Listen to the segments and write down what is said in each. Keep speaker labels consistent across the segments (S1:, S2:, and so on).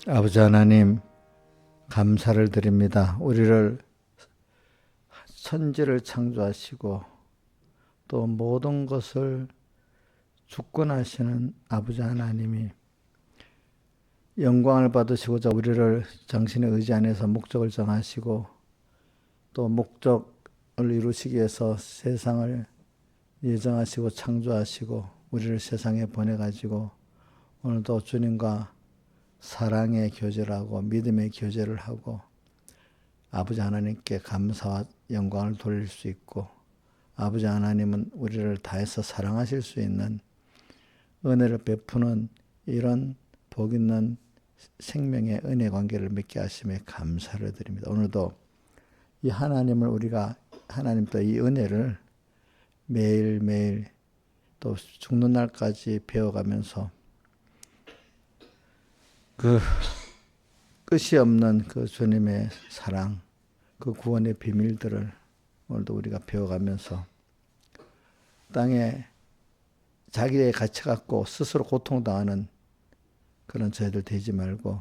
S1: 아버지 하나님, 감사를 드립니다. 우리를 천지를 창조하시고 또 모든 것을 주권하시는 아버지 하나님이 영광을 받으시고자 우리를 당신의 의지 안에서 목적을 정하시고 또 목적을 이루시기 위해서 세상을 예정하시고 창조하시고 우리를 세상에 보내가지고 오늘도 주님과 사랑의 교제를 하고 믿음의 교제를 하고 아버지 하나님께 감사와 영광을 돌릴 수 있고 아버지 하나님은 우리를 다해서 사랑하실 수 있는 은혜를 베푸는 이런 복 있는 생명의 은혜 관계를 맺게 하심에 감사를 드립니다. 오늘도 이 하나님을 우리가 하나님도 이 은혜를 매일매일 또 죽는 날까지 배워가면서 그 끝이 없는 그 주님의 사랑, 그 구원의 비밀들을 오늘도 우리가 배워가면서 땅에 자기의 가치 갖고 스스로 고통당하는 그런 저희들 되지 말고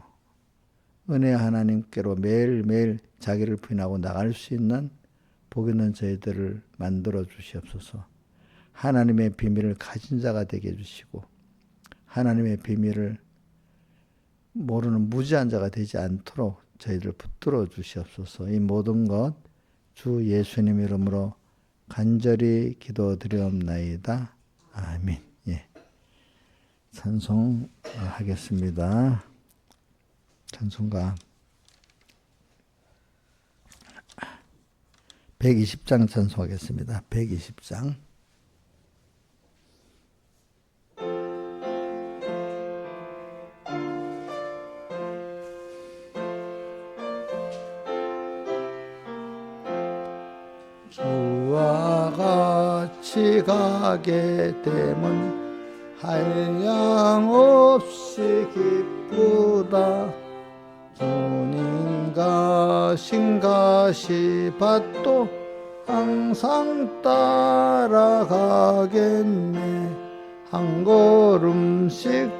S1: 은혜 하나님께로 매일매일 자기를 부인하고 나갈 수 있는 복 있는 저희들을 만들어 주시옵소서. 하나님의 비밀을 가진 자가 되게 해주시고 하나님의 비밀을 모르는 무지한 자가 되지 않도록 저희를 붙들어 주시옵소서. 이 모든 것 주 예수님 이름으로 간절히 기도드리옵나이다. 아멘. 예. 찬송하겠습니다. 찬송가 120장 찬송하겠습니다. 120장. 주와 같이 가게 되면 한량없이 기쁘다. 주님 가신 가시밭도 항상 따라가겠네. 한 걸음씩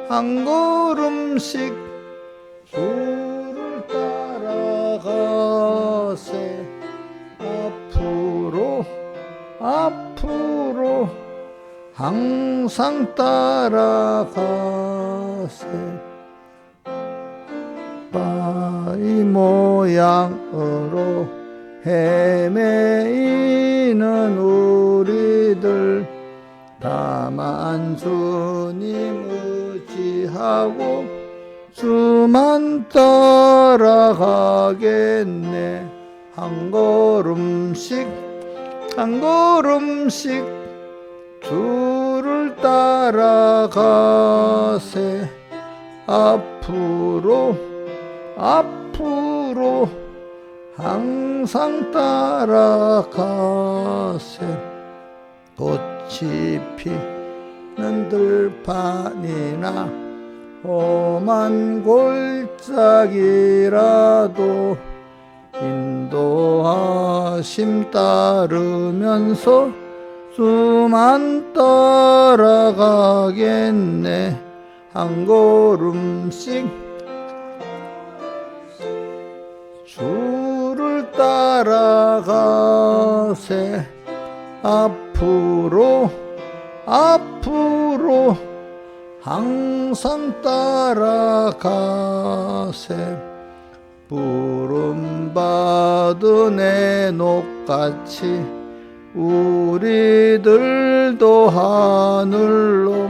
S1: 한 걸음씩 주를 따라가세. 앞으로 항상 따라가세. 바위 모양으로 헤매이는 우리들 다만 주님 의지하고 주만 따라가겠네. 한 걸음씩 한 걸음씩 주를 따라가세. 앞으로 항상 따라가세. 꽃이 피는 들판이나 험한 골짜기라도 인도하심 따르면서 주만 따라가겠네. 한 걸음씩 주를 따라가세. 앞으로 항상 따라가세. 부름받은 애녹같이 우리들도 하늘로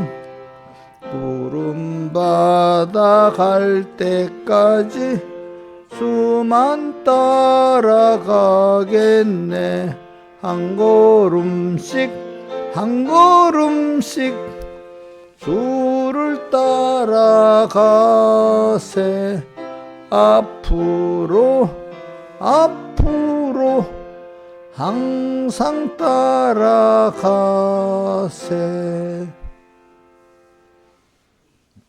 S1: 부름받아 갈 때까지 주만 따라가겠네. 한 걸음씩 주를 따라가세. 앞으로 항상 따라가세.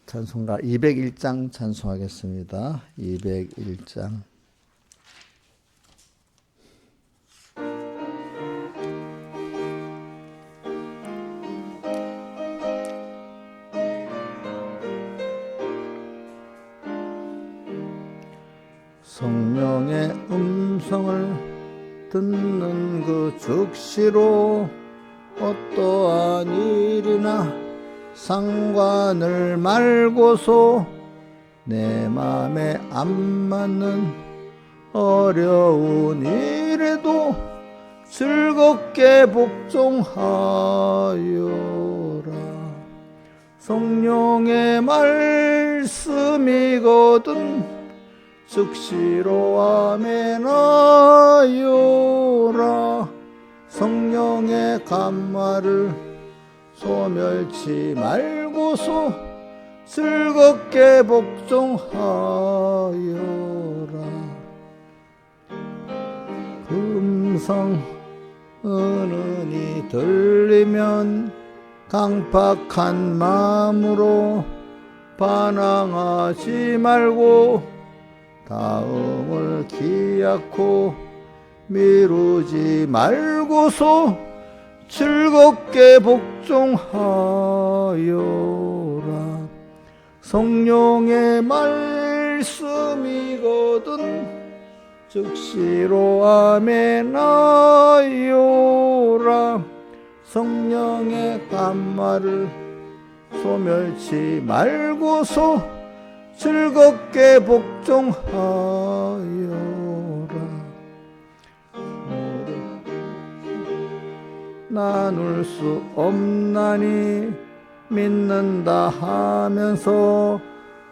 S1: 찬송가 201장 찬송하겠습니다. 201장. 성령의 음성을 듣는 그 즉시로 어떠한 일이나 상관을 말고서 내 맘에 안 맞는 어려운 일에도 즐겁게 복종하여라. 성령의 말씀이거든 즉시로 아멘하여라. 성령의 감화를 소멸치 말고서 즐겁게 복종하여라. 음성 은은히 들리면 강팍한 마음으로 반항하지 말고 다음을 기약코 미루지 말고서 즐겁게 복종하여라. 성령의 말씀이거든 즉시로 아멘하여라. 성령의 감화를 소멸치 말고서 즐겁게 복종하여라. 나눌 수 없나니 믿는다 하면서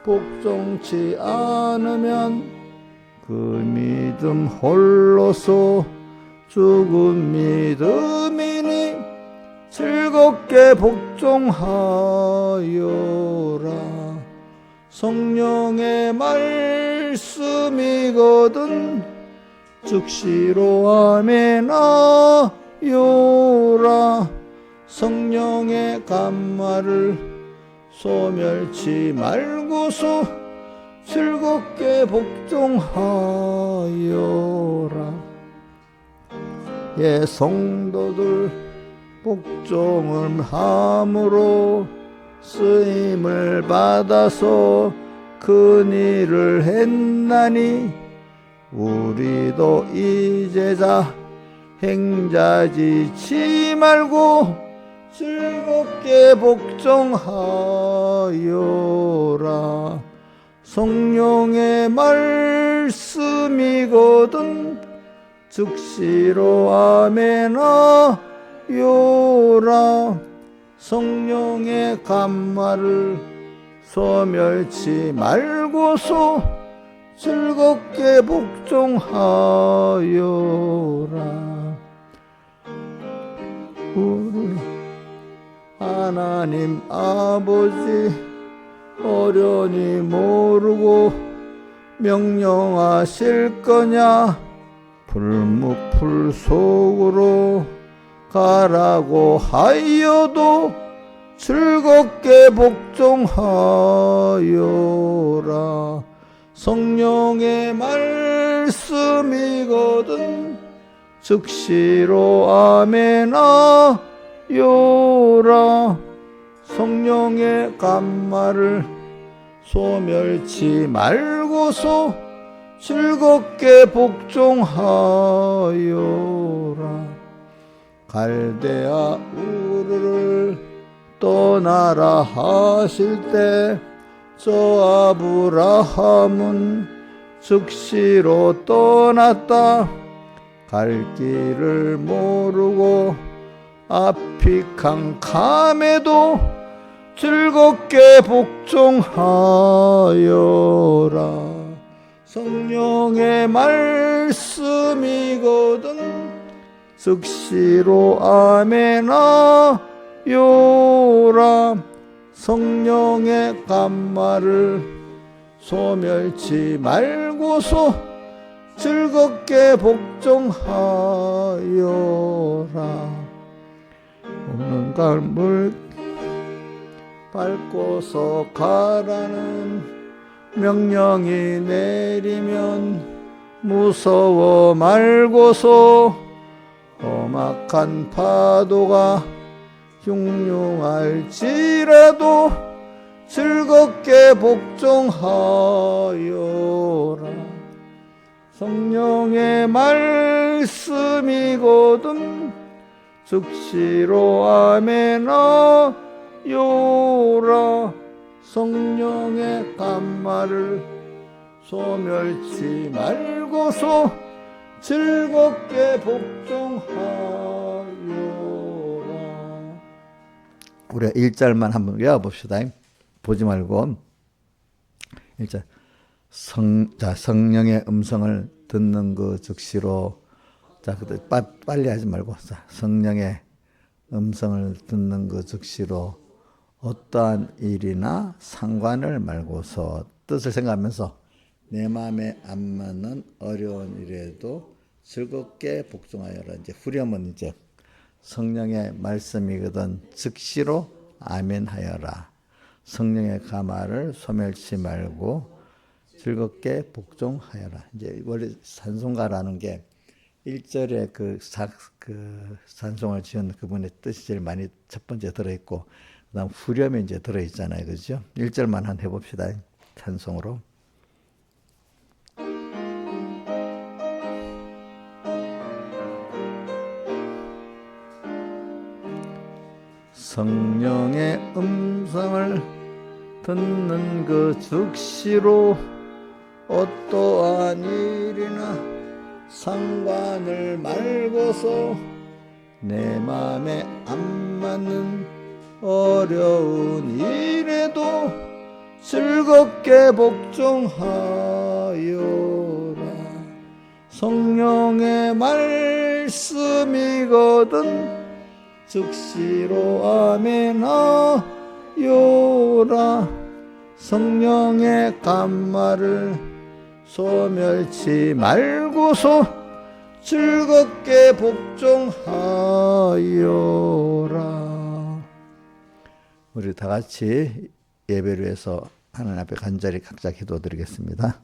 S1: 복종치 않으면 그 믿음 홀로서 죽은 믿음이니 즐겁게 복종하여라. 성령의 말씀이거든 즉시로 아멘하여라. 성령의 감화를 소멸치 말고서 즐겁게 복종하여라. 예, 성도들 복종을 함으로 쓰임을 받아서 큰 일을 했나니 우리도 이 제자 행자지치 말고 즐겁게 복종하여라. 성령의 말씀이거든 즉시로 아멘하여라. 성령의 감화를 소멸치 말고서 즐겁게 복종하여라. 우리 하나님 아버지 어련히 모르고 명령하실 거냐. 불무풀 속으로 가라고 하여도 즐겁게 복종하여라. 성령의 말씀이거든 즉시로 아멘하여라. 성령의 감화를 소멸치 말고서 즐겁게 복종하여라. 갈대아 우르를 떠나라 하실 때 저 아브라함은 즉시로 떠났다. 갈 길을 모르고 앞이 캄캄해도 즐겁게 복종하여라. 성령의 말씀이거든 즉시로 아멘하여라. 성령의 감화를 소멸치 말고서 즐겁게 복종하여라. 오는 가을 물 밟고서 가라는 명령이 내리면 무서워 말고서 험악한 파도가 흉흉할지라도 즐겁게 복종하여라. 성령의 말씀이거든 즉시로 아멘하여라. 성령의 감말을 소멸치 말고서 즐겁게 복종하여라. 우리 1절만 한번 외워봅시다. 보지 말고 1절. 성령의 음성을 듣는 그 즉시로, 자, 빨리 하지 말고, 자, 성령의 음성을 듣는 그 즉시로 어떠한 일이나 상관을 말고서, 뜻을 생각하면서 내 마음에 안 맞는 어려운 일에도 즐겁게 복종하여라. 이제 후렴은 이제 성령의 말씀이거든 즉시로 아멘하여라. 성령의 감화를 소멸치 말고 즐겁게 복종하여라. 이제 원래 찬송가라는 게 1절에 그 찬송을 지은 그분의 뜻이 제일 많이 첫 번째 들어있고, 그 다음 후렴에 이제 들어있잖아요. 그죠? 1절만 한번 해봅시다. 찬송으로. 성령의 음성을 듣는 그 즉시로 어떠한 일이나 상관을 말고서 내 마음에 안 맞는 어려운 일에도 즐겁게 복종하여라. 성령의 말씀이거든 즉시로 아멘하여라. 성령의 감말을 소멸치 말고서 즐겁게 복종하여라. 우리 다 같이 예배를 위해서 하나님 앞에 간절히 각자 기도드리겠습니다.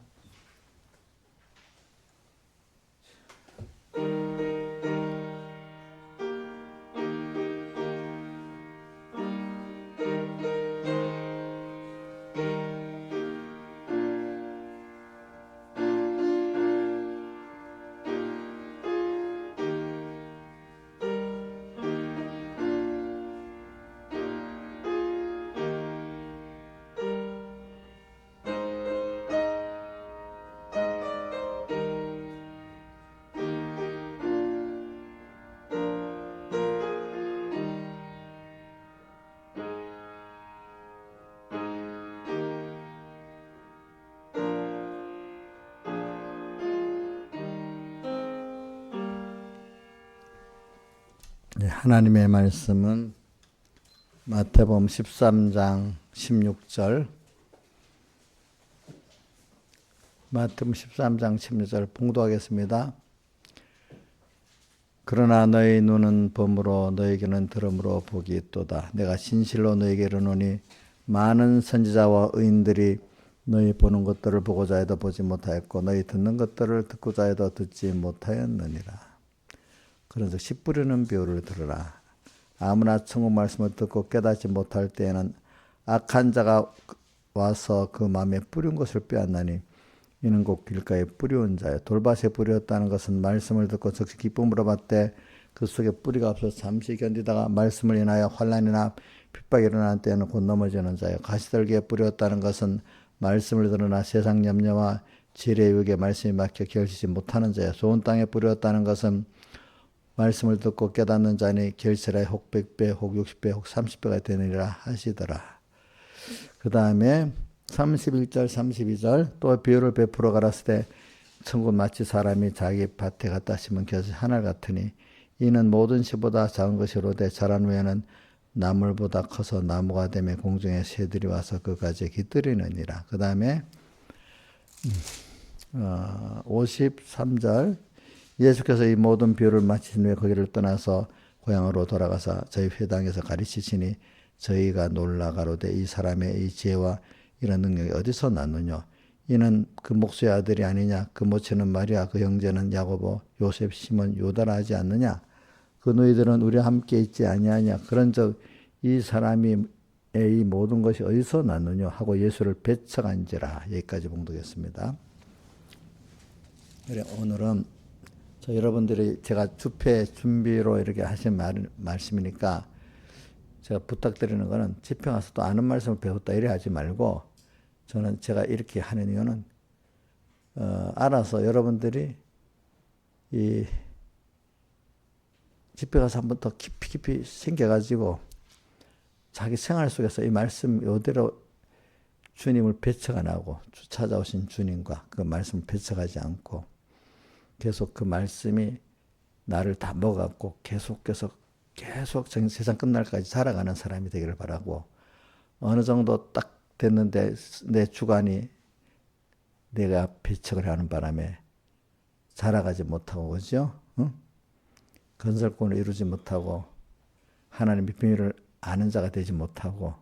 S1: 하나님의 말씀은 마태복음 13장 16절, 마태복음 13장 16절 봉독하겠습니다. 그러나 너희 눈은 범으로 너희에게는 들음으로 복이 있도다. 내가 진실로 너희에게 이르노니 많은 선지자와 의인들이 너희 보는 것들을 보고자 해도 보지 못하였고 너희 듣는 것들을 듣고자 해도 듣지 못하였느니라. 그런즉 씨 뿌리는 비유를 들으라. 아무나 천국 말씀을 듣고 깨닫지 못할 때에는 악한 자가 와서 그 마음에 뿌린 것을 빼앗나니 이는 곧 길가에 뿌리온 자요. 돌밭에 뿌렸다는 것은 말씀을 듣고 즉시 기쁨으로 받되 그 속에 뿌리가 없어 잠시 견디다가 말씀을 인하여 환난이나 핍박이 일어나는 때에는 곧 넘어지는 자요. 가시떨기에 뿌렸다는 것은 말씀을 들으나 세상 염려와 지혜의 유혹에 말씀이 막혀 결실치 못하는 자요. 좋은 땅에 뿌렸다는 것은 말씀을 듣고 깨닫는 자니 결실하여 혹 100배, 혹 60배, 혹 30배가 되느니라 하시더라. 그 다음에 31절, 32절 또 비유를 베풀어 가라사대 천국 마치 사람이 자기 밭에 갖다 심은 곁이 하늘 같으니 이는 모든 씨보다 작은 것이로되 자란 후에는 나물보다 커서 나무가 되며 공중의 새들이 와서 그 가지에 깃들이느니라. 그 다음에 53절 예수께서 이 모든 비유를 마치신 후에 거기를 떠나서 고향으로 돌아가서 저희 회당에서 가르치시니 저희가 놀라 가로되 이 사람의 이 지혜와 이런 능력이 어디서 났느냐. 이는 그 목수의 아들이 아니냐. 그 모친은 마리아, 그 형제는 야고보, 요셉, 시몬, 유다라 하지 않느냐. 그 너희들은 우리와 함께 있지 아니하냐. 그런즉 이 사람이 이 모든 것이 어디서 났느냐 하고 예수를 배척한지라. 여기까지 봉독했습니다. 그래, 오늘은 여러분들이 제가 집회 준비로 이렇게 하신 말씀이니까 제가 부탁드리는 거는 집회 가서 또 아는 말씀을 배웠다 이래 하지 말고 저는 제가 이렇게 하는 이유는 알아서 여러분들이 이 집회 가서 한번 더 깊이 생겨가지고 자기 생활 속에서 이 말씀 이대로 주님을 배척 안 하고 찾아오신 주님과 그 말씀을 배척하지 않고 계속 그 말씀이 나를 다 먹어갖고 계속 세상 끝날까지 살아가는 사람이 되기를 바라고 어느 정도 딱 됐는데 내 주관이 내가 배척을 하는 바람에 자라가지 못하고 그죠? 응? 건설권을 이루지 못하고 하나님의 비밀을 아는 자가 되지 못하고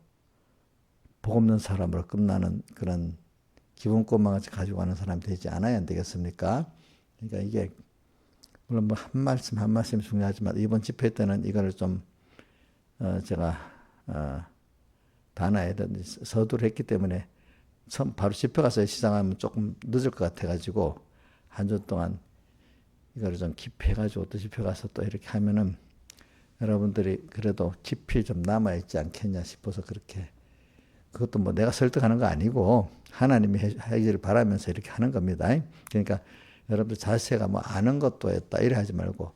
S1: 복 없는 사람으로 끝나는 그런 기분꽃만 가지고 가는 사람이 되지 않아야 안 되겠습니까? 그러니까 이게 물론 뭐 한 말씀 한 말씀이 중요하지만 이번 집회 때는 이거를 좀 제가 단아에 서두를 했기 때문에 처음 바로 집회 가서 시작하면 조금 늦을 것 같아가지고 한 주 동안 이거를 좀 깊이 해가지고 또 집회 가서 또 이렇게 하면은 여러분들이 그래도 깊이 좀 남아있지 않겠냐 싶어서 그렇게 그것도 뭐 내가 설득하는 거 아니고 하나님이 하기를 바라면서 이렇게 하는 겁니다. 그러니까 여러분들 자세가 뭐 아는 것도 했다 이래 하지 말고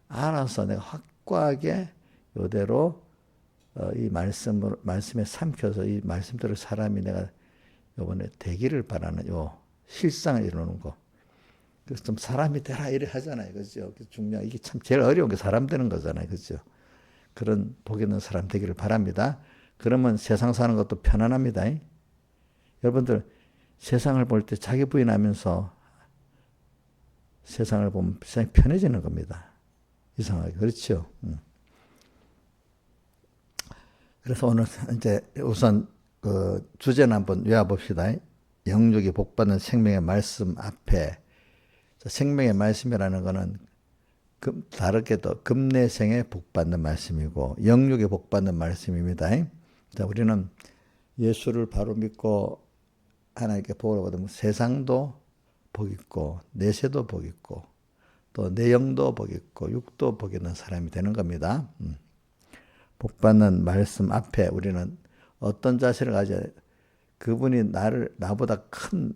S1: 알아서 내가 확고하게 이대로 이 말씀에 삼켜서 이 말씀대로 사람이 내가 이번에 되기를 바라는 요 실상을 이루는 거. 그래서 좀 사람이 되라 이래 하잖아요. 그죠? 이게 참 제일 어려운 게 사람 되는 거잖아요. 그죠? 그런 복 있는 사람 되기를 바랍니다. 그러면 세상 사는 것도 편안합니다. 여러분들 세상을 볼 때 자기 부인하면서 세상을 보면 세상이 편해지는 겁니다. 이상하게. 그렇죠? 그래서 오늘 이제 우선 그 주제는 한번 외워봅시다. 영육이 복받는 생명의 말씀 앞에 생명의 말씀이라는 것은 다르게도 금내생에 복받는 말씀이고 영육에 복받는 말씀입니다. 자, 우리는 예수를 바로 믿고 하나님께 복을 받으면 세상도 복 있고 내세도 복 있고 또 내 영도 복 있고 육도 복 있는 사람이 되는 겁니다. 복받는 말씀 앞에 우리는 어떤 자세를 가져야 그분이 나보다 큰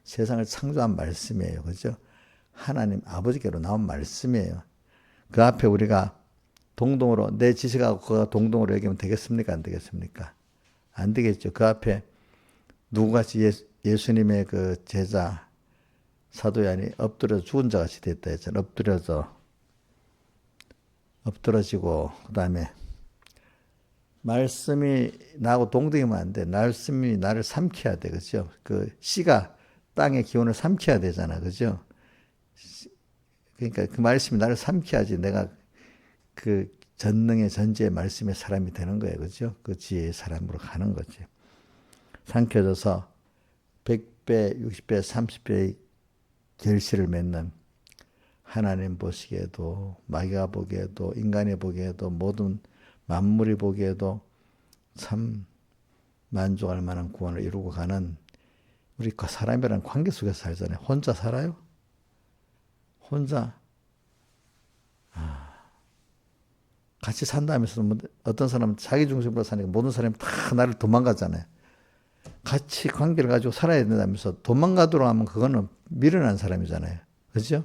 S1: 세상을 창조한 말씀이에요. 그죠? 하나님 아버지께로 나온 말씀이에요. 그 앞에 우리가 동동으로 내 지식하고 그가 동동으로 여기면 되겠습니까? 안 되겠습니까? 안 되겠죠. 그 앞에 누구같이 예수님의 그 제자 사도 요한이 엎드려 죽은 자같이 됐다 했잖아요. 엎드러지고 그다음에 말씀이 나하고 동등이면 안 돼. 말씀이 나를 삼켜야 돼. 그죠? 그 씨가 땅의 기운을 삼켜야 되잖아. 그죠? 그러니까 그 말씀이 나를 삼켜야지 내가 그 전능의 전지의 말씀의 사람이 되는 거예요. 그죠? 그 지혜의 사람으로 가는 거지. 삼켜져서 100배, 60배, 30배의 결실을 맺는 하나님 보시기에도 마귀가 보기에도 인간이 보기에도 모든 만물이 보기에도 참 만족할 만한 구원을 이루고 가는 우리 사람이라는 관계 속에서 살잖아요. 혼자 살아요? 혼자 같이 산다면서 어떤 사람은 자기 중심으로 사니까 모든 사람이 다 나를 도망가잖아요. 같이 관계를 가지고 살아야 된다면서 도망가도록 하면 그거는 미련한 사람이잖아요. 그렇죠?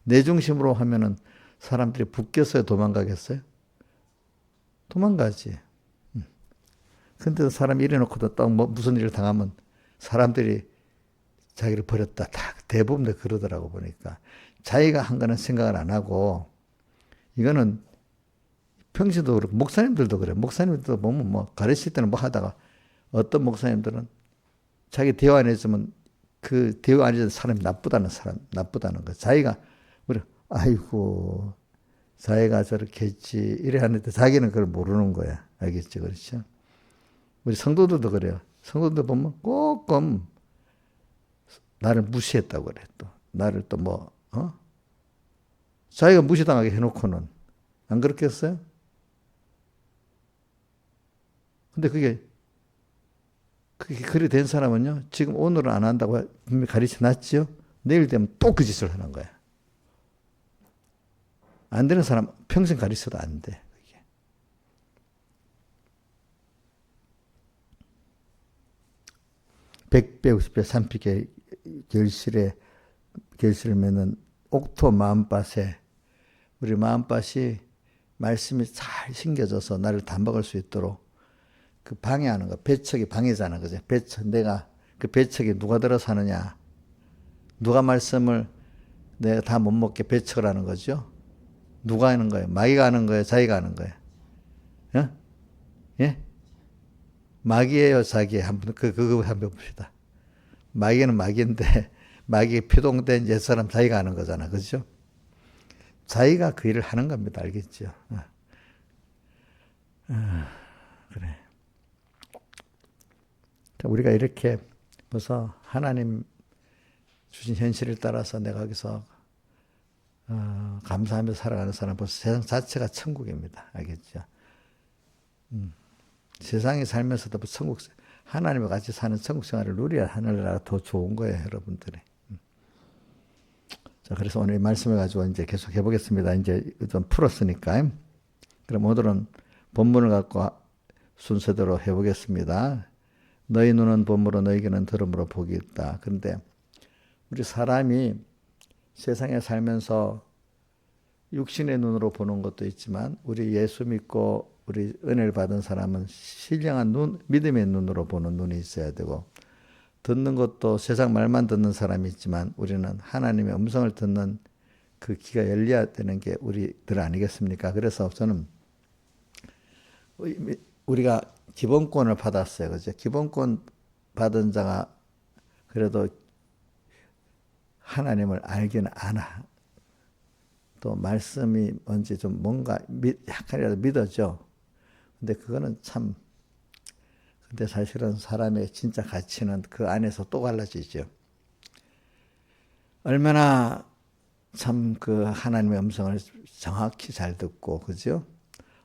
S1: 내 중심으로 하면은 사람들이 붙겠어요? 도망가겠어요? 도망가지. 근데 사람이 이래놓고도 딱 무슨 일을 당하면 사람들이 자기를 버렸다. 다 대부분 다 그러더라고 보니까. 자기가 한 거는 생각을 안 하고 이거는 평시도 그렇고 목사님들도 그래. 목사님들도 보면 뭐 가르칠 때는 뭐 하다가 어떤 목사님들은 자기 대화 안 해주면 그 대화 안 해주는 사람이 나쁘다는 거. 자기가 우리 아이고 자기가 저렇게 했지 이래 하는데 자기는 그걸 모르는 거야. 알겠지? 그렇죠? 우리 성도들도 그래요. 성도들 보면 꼭끔 나를 무시했다고 그래. 또 나를 또 뭐 자기가 무시당하게 해놓고는 안 그렇겠어요? 근데 그게 그리 된 사람은요, 지금 오늘은 안 한다고 분명히 가르쳐 놨지요? 내일 되면 또 그 짓을 하는 거야. 안 되는 사람 평생 가르쳐도 안 돼. 그게. 백배, 50배, 3피게 결실을 맺는 옥토 마음밭에 우리 마음밭이 말씀이 잘 심겨져서 나를 담박할 수 있도록 그 방해하는 거, 배척이 방해자는 거죠. 배척, 내가 그 배척이 누가 들어서 하느냐. 누가 말씀을 내가 다 못 먹게 배척을 하는 거죠. 누가 하는 거예요? 마귀가 하는 거예요? 자기가 하는 거예요? 예? 예? 마귀예요, 자기? 그거 한번 봅시다. 마귀는 마귀인데, 마귀에 표동된 옛사람 자기가 하는 거잖아. 그죠? 자기가 그 일을 하는 겁니다. 알겠죠? 그래. 우리가 이렇게 벌써 하나님 주신 현실을 따라서 내가 여기서 감사하며 살아가는 사람 벌써 세상 자체가 천국입니다. 알겠죠? 세상에 살면서도 천국, 하나님과 같이 사는 천국 생활을 누려야 하늘나라가 더 좋은 거예요, 여러분들이. 자, 그래서 오늘 이 말씀을 가지고 이제 계속 해보겠습니다. 이제 좀 풀었으니까. 그럼 오늘은 본문을 갖고 순서대로 해보겠습니다. 너희 눈은 봄으로 너희에게는 들음으로 복이 있다. 그런데 우리 사람이 세상에 살면서 육신의 눈으로 보는 것도 있지만 우리 예수 믿고 우리 은혜를 받은 사람은 신령한 눈, 믿음의 눈으로 보는 눈이 있어야 되고 듣는 것도 세상 말만 듣는 사람이 있지만 우리는 하나님의 음성을 듣는 그 귀가 열려야 되는 게 우리들 아니겠습니까? 그래서 저는 우리가 기본권을 받았어요. 그죠? 기본권 받은 자가 그래도 하나님을 알기는 아나. 또 말씀이 뭔지 좀 뭔가 약간이라도 믿어져. 근데 그거는 참, 근데 사실은 사람의 진짜 가치는 그 안에서 또 갈라지죠. 얼마나 참 그 하나님의 음성을 정확히 잘 듣고, 그죠?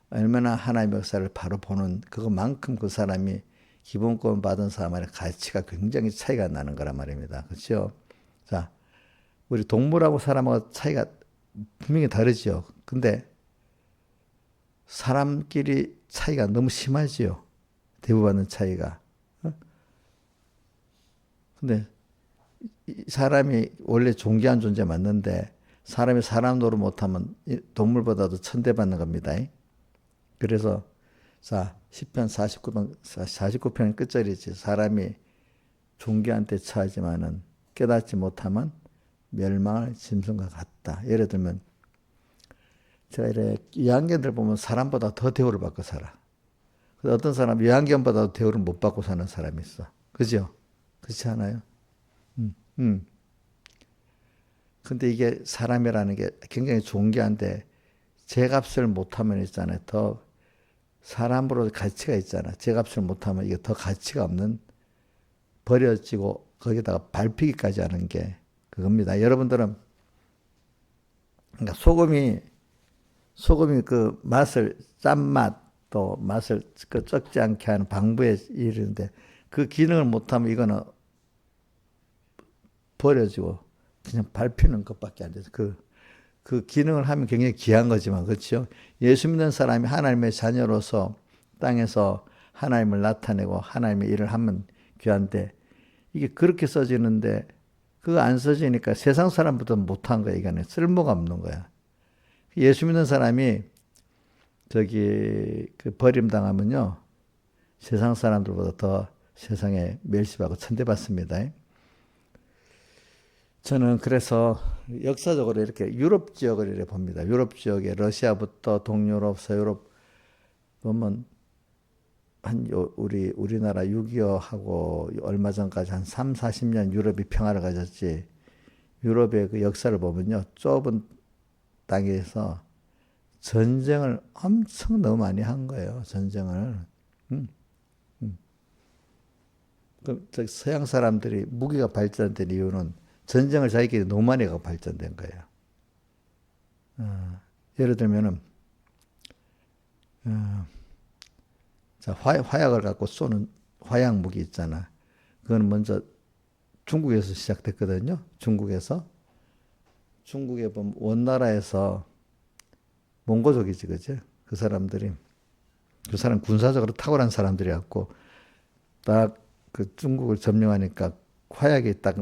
S1: 얼마나 하나님의 역사를 바로 보는 그것만큼 그 사람이 기본권 받은 사람의 가치가 굉장히 차이가 나는 거란 말입니다. 그렇죠? 자, 우리 동물하고 사람하고 차이가 분명히 다르죠. 근데 사람끼리 차이가 너무 심하지요. 대우받는 차이가. 근데 사람이 원래 존귀한 존재 맞는데 사람이 사람 노릇 못하면 동물보다도 천대받는 겁니다. 그래서 자, 10편 49편 끝절이지. 사람이 존귀한테 처하지만은 깨닫지 못하면 멸망할 짐승과 같다. 예를 들면 제가 이래 유한견들 보면 사람보다 더 대우를 받고 살아. 어떤 사람 유한견보다도 대우를 못 받고 사는 사람이 있어. 그죠? 그렇지 않아요? 근데 이게 사람이라는 게 굉장히 존귀한데 제값을 못하면 있잖아요. 더 사람으로 가치가 있잖아. 제값을 못하면 이게 더 가치가 없는 버려지고 거기다가 밟히기까지 하는 게 그겁니다. 여러분들은 그러니까 소금이 그 맛을 짠맛 또 맛을 그 썩지 않게 하는 방부의 일인데 그 기능을 못하면 이거는 버려지고 그냥 밟히는 것밖에 안 돼서 그 기능을 하면 굉장히 귀한 거지만 그렇죠. 예수 믿는 사람이 하나님의 자녀로서 땅에서 하나님을 나타내고 하나님의 일을 하면 귀한데 이게 그렇게 써지는데 그거 안 써지니까 세상 사람보다 못한 거야. 이거는 쓸모가 없는 거야. 예수 믿는 사람이 그 버림당하면요. 세상 사람들보다 더 세상에 멸시받고 천대받습니다. 저는 그래서 역사적으로 이렇게 유럽 지역을 이렇게 봅니다. 유럽 지역에 러시아부터 동유럽, 서유럽 보면 우리나라 6.25하고 얼마 전까지 한 3, 40년 유럽이 평화를 가졌지. 유럽의 그 역사를 보면요. 좁은 땅에서 전쟁을 엄청 너무 많이 한 거예요. 전쟁을. 서양 사람들이 무기가 발전된 이유는 전쟁을 자기끼리 너무 많이 하고 발전된 거예요. 예를 들면은 자, 화약을 갖고 쏘는 화약 무기 있잖아. 그건 먼저 중국에서 시작됐거든요. 중국에 보면 원나라에서 몽고족이지, 그죠? 그 사람들이, 그 사람 군사적으로 탁월한 사람들이었고, 딱 그 중국을 점령하니까 화약이 딱,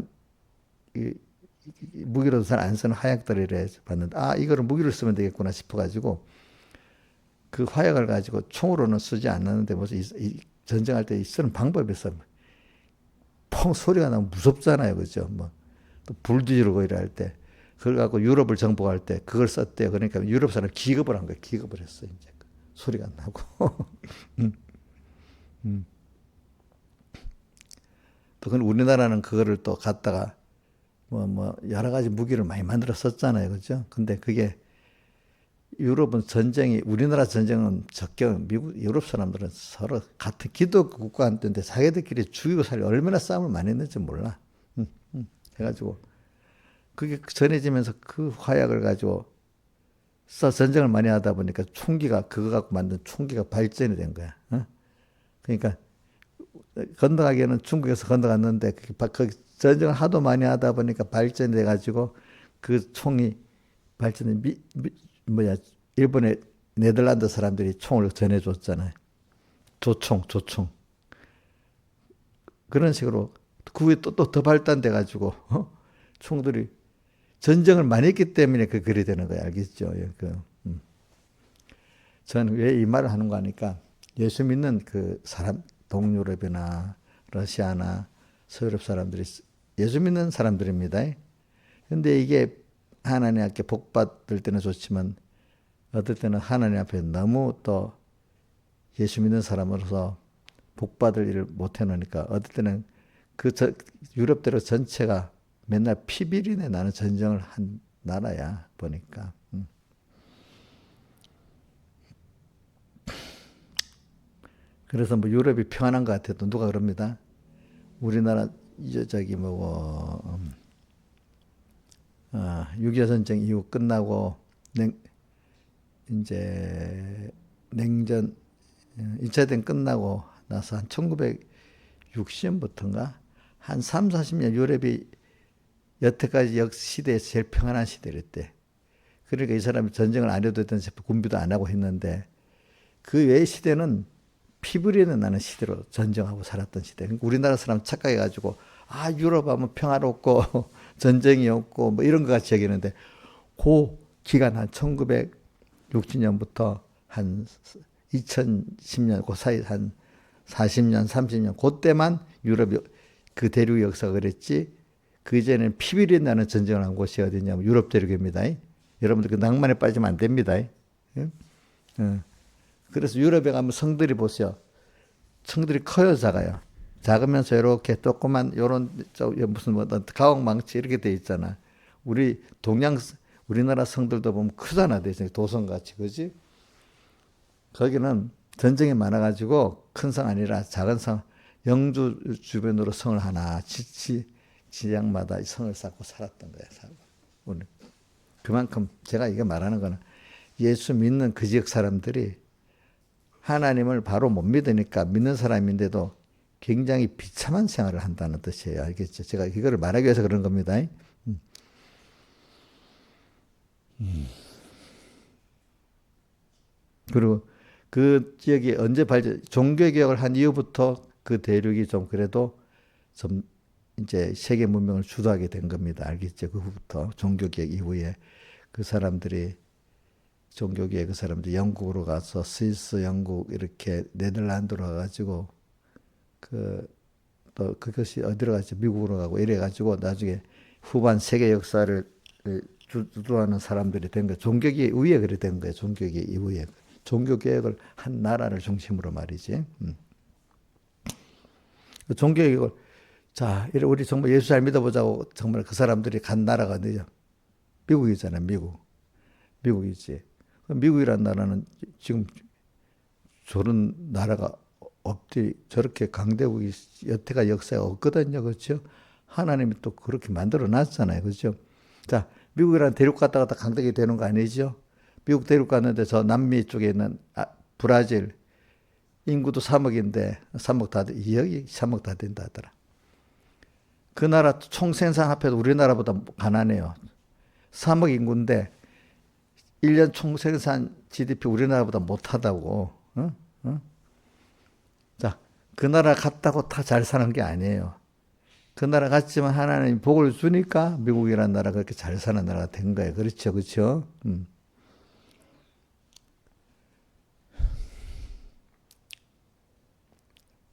S1: 무기로도 잘 안 쓰는 화약들을 봤는데, 아, 이거를 무기를 쓰면 되겠구나 싶어가지고, 그 화약을 가지고 총으로는 쓰지 않았는데, 무슨 전쟁할 때 쓰는 방법이 있어요. 펑 소리가 나면 무섭잖아요. 그죠? 뭐, 또 불 지르고 이럴 때. 그걸 갖고 유럽을 정복할 때 그걸 썼대요. 그러니까 유럽 사람 기겁을 한 거예요. 기겁을 했어요. 이제 소리가 안 나고. 음, 음. 또 그건 우리나라는 그거를 또 갖다가 여러 가지 무기를 많이 만들어 썼잖아요. 그죠? 근데 그게 유럽은 전쟁이, 우리나라 전쟁은 적경, 미국, 유럽 사람들은 서로 같은 기독 국가인데 자기들끼리 죽이고 살고 얼마나 싸움을 많이 했는지 몰라. 해가지고 그게 전해지면서 그 화약을 가지고 전쟁을 많이 하다 보니까 총기가, 그거 갖고 만든 총기가 발전이 된 거야. 어? 그러니까 건너가기에는 중국에서 건너갔는데 그 전쟁을 하도 많이 하다 보니까 발전이 돼가지고 그 총이 발전이 일본의 네덜란드 사람들이 총을 전해줬잖아요. 조총. 그런 식으로 그게 또 더 발달돼가지고 총들이 전쟁을 많이 했기 때문에 그리 되는 거예요. 알겠죠? 예, 저는 왜 이 말을 하는가 하니까 예수 믿는 그 사람, 동유럽이나 러시아나 서유럽 사람들이 예수 믿는 사람들입니다. 근데 이게 하나님 앞에 복 받을 때는 좋지만 어떨 때는 하나님 앞에 너무 또 예수 믿는 사람으로서 복 받을 일을 못 해놓으니까 어떨 때는 유럽대로 전체가 맨날 피비린내 나는 전쟁을 한 나라야 보니까. 그래서 뭐 유럽이 평안한 것 같아도 누가 그럽니다. 우리나라 저기 6.25 전쟁 이후 끝나고 이제 냉전 2차 대전 끝나고 나서 한 1960년부터인가 한 3, 40년 유럽이 여태까지 시대에서 제일 평안한 시대랬대. 그러니까 이 사람이 전쟁을 안 해도 됐던 군비도 안 하고 했는데 그 외의 시대는 피부리는 나는 시대로 전쟁하고 살았던 시대. 그러니까 우리나라 사람 착각해가지고 아 유럽 하면 평화롭고 전쟁이 없고 뭐 이런 것 같이 여기는데 그 기간 한 1960년부터 한 2010년 그 사이 한 40년 30년 그때만 유럽 그 대륙 역사가 그랬지 그 이전에는 피비린 나는 전쟁을 한 곳이 어디냐면 유럽 대륙입니다. 여러분들 그 낭만에 빠지면 안 됩니다. 그래서 유럽에 가면 성들이 보세요. 성들이 커요, 작아요. 작으면서 이렇게 조그만 요런 무슨 가옥망치 이렇게 돼 있잖아. 우리나라 성들도 보면 크잖아, 대신 도성같이 그지? 거기는 전쟁이 많아가지고 큰 성 아니라 작은 성, 영주 주변으로 성을 하나 지역마다 성을 쌓고 살았던 거야. 오늘 그만큼 제가 이게 말하는 거는 예수 믿는 그 지역 사람들이 하나님을 바로 못 믿으니까 믿는 사람인데도 굉장히 비참한 생활을 한다는 뜻이에요. 알겠죠? 제가 이거를 말하기 위해서 그런 겁니다. 그리고 그 지역이 언제 종교개혁을 한 이후부터 그 대륙이 좀 그래도 좀 이제 세계 문명을 주도하게 된 겁니다. 알겠죠? 그 후부터 종교개혁 이후에 그 사람들이 종교계의 그 사람들이 영국으로 가서 스위스, 영국 이렇게 네덜란드로 가가지고 또 그것이 어디로 갔지? 미국으로 가고 이래 가지고 나중에 후반 세계 역사를 주도하는 사람들이 된 거예요. 종교계의 이후에 그래 된 거예요. 종교계의 이후에 종교개혁을 한 나라를 중심으로 말이지. 종교개혁을 자, 우리 정말 예수 잘 믿어보자고 정말 그 사람들이 간 나라가 어디죠? 미국이잖아요. 미국이지. 미국이란 나라는 지금 저런 나라가 없디 저렇게 강대국이 여태가 역사가 없거든요. 그렇죠? 하나님이 또 그렇게 만들어 놨잖아요. 그렇죠? 자, 미국이란 대륙 갔다가 강대국이 되는 거 아니죠? 미국 대륙 갔는데 저 남미 쪽에 있는 브라질 인구도 3억인데 3억 다 여기 3억 다 된다 하더라. 그 나라 총생산 합해도 우리나라보다 가난해요. 3억 인구인데 1년 총생산 GDP 우리나라보다 못하다고. 어? 어? 자, 그 나라 갔다고 다 잘 사는 게 아니에요. 그 나라 갔지만 하나님이 복을 주니까 미국이라는 나라가 그렇게 잘 사는 나라가 된 거예요. 그렇죠, 그렇죠.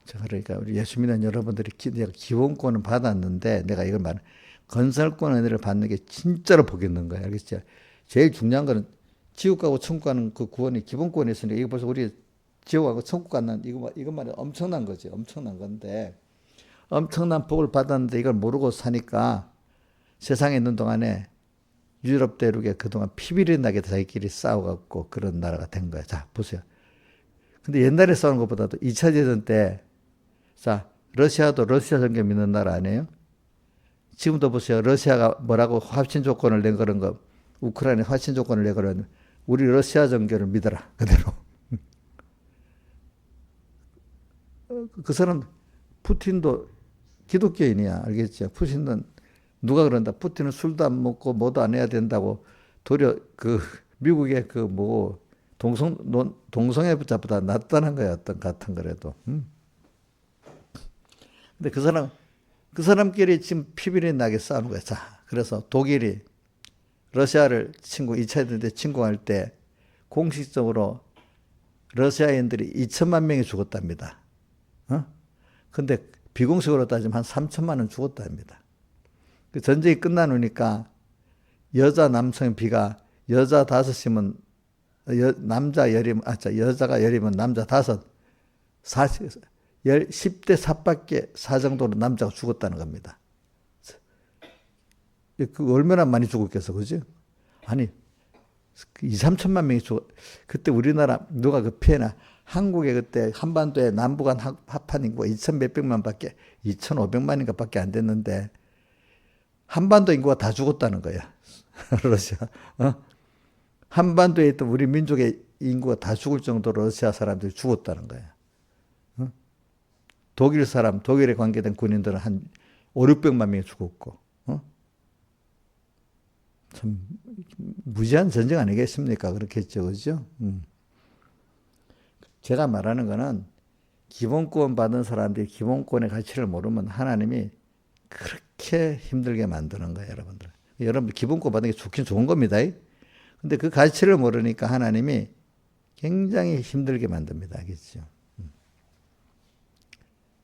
S1: 자, 그러니까 우리 예수 믿는 여러분들이 내가 기본권은 받았는데 내가 이걸 말 건설권 은혜를 받는 게 진짜로 복 있는 거예요. 알겠죠? 제일 중요한 거는 지옥 가고 천국 가는 그 구원이 기본권이 있으니까 이거 벌써 우리 지옥 가고 천국 가는 이것만 엄청난 거지. 엄청난 건데 엄청난 복을 받았는데 이걸 모르고 사니까 세상에 있는 동안에 유럽 대륙에 그동안 피비린내게 자기끼리 싸워갖고 그런 나라가 된 거야. 자, 보세요. 근데 옛날에 싸우는 것보다도 2차 대전 때, 자, 러시아도 러시아 정교 믿는 나라 아니에요? 지금도 보세요. 러시아가 뭐라고 확신 조건을 낸 그런 거, 우크라이나 확신 조건을 내 그런 우리 러시아 정교를 믿어라. 그대로. 그 사람, 푸틴도 기독교인이야. 알겠죠? 푸틴은 누가 그런다. 푸틴은 술도 안 먹고 뭐도 안 해야 된다고 도리어 그 미국의 그 뭐 동성애자보다 낫다는 거야. 어떤 같은 거라도. 근데 그 사람끼리 지금 피비린내 나게 싸우는 거야. 자, 그래서 독일이 러시아를 2차 대전 때 침공할 때 공식적으로 러시아인들이 2천만 명이 죽었답니다. 어? 근데 비공식으로 따지면 한 3천만은 죽었답니다. 그 전쟁이 끝나니까 여자 남성 비가 여자 5이면 남자 10이면 여자가 10이면 남자 5 10대 4밖에 4 정도로 남자가 죽었다는 겁니다. 그 얼마나 많이 죽었겠어, 그지? 아니 2, 3천만 명이 죽어. 그때 우리나라 누가 그 피해나 한국에 그때 한반도에 남북한 합한 인구가 2천 몇백만밖에 2,500만인가 밖에 안 됐는데 한반도 인구가 다 죽었다는 거야. 러시아. 한반도에 있던 우리 민족의 인구가 다 죽을 정도로 러시아 사람들이 죽었다는 거야. 독일 사람, 독일에 관계된 군인들은 한 5, 600만 명이 죽었고. 참 무지한 전쟁 아니겠습니까? 그렇겠죠. 그죠? 제가 말하는 거는 기본권 받은 사람들이 기본권의 가치를 모르면 하나님이 그렇게 힘들게 만드는 거예요, 여러분들. 여러분들 기본권 받는 게 좋긴 좋은 겁니다. 근데 그 가치를 모르니까 하나님이 굉장히 힘들게 만듭니다. 알겠죠?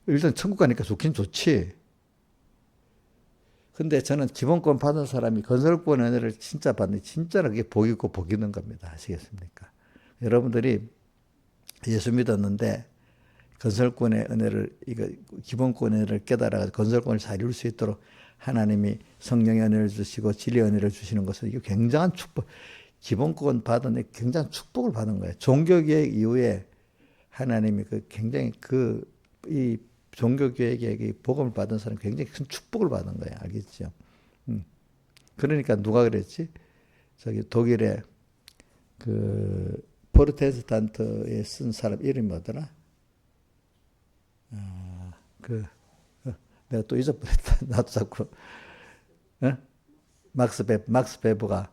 S1: 일단 천국 가니까 좋긴 좋지. 근데 저는 기본권 받은 사람이 건설권 은혜를 진짜 받는, 진짜로 그게 복 있고 복 있는 겁니다. 아시겠습니까? 여러분들이 예수 믿었는데 건설권의 은혜를, 이거 기본권 은혜를 깨달아 건설권을 잘 이룰 수 있도록 하나님이 성령의 은혜를 주시고 진리의 은혜를 주시는 것은 이게 굉장한 축복, 기본권 받은 굉장한 축복을 받은 거예요. 종교개혁 이후에 하나님이 굉장히 이 종교개혁의 복음을 받은 사람이 굉장히 큰 축복을 받은 거예요. 알겠죠? 그러니까 누가 그랬지? 저기 독일의 그 포르테스탄트에 쓴 사람 이름이 뭐더라? 내가 또 잊어버렸다. 나도 자꾸. 막스 베버가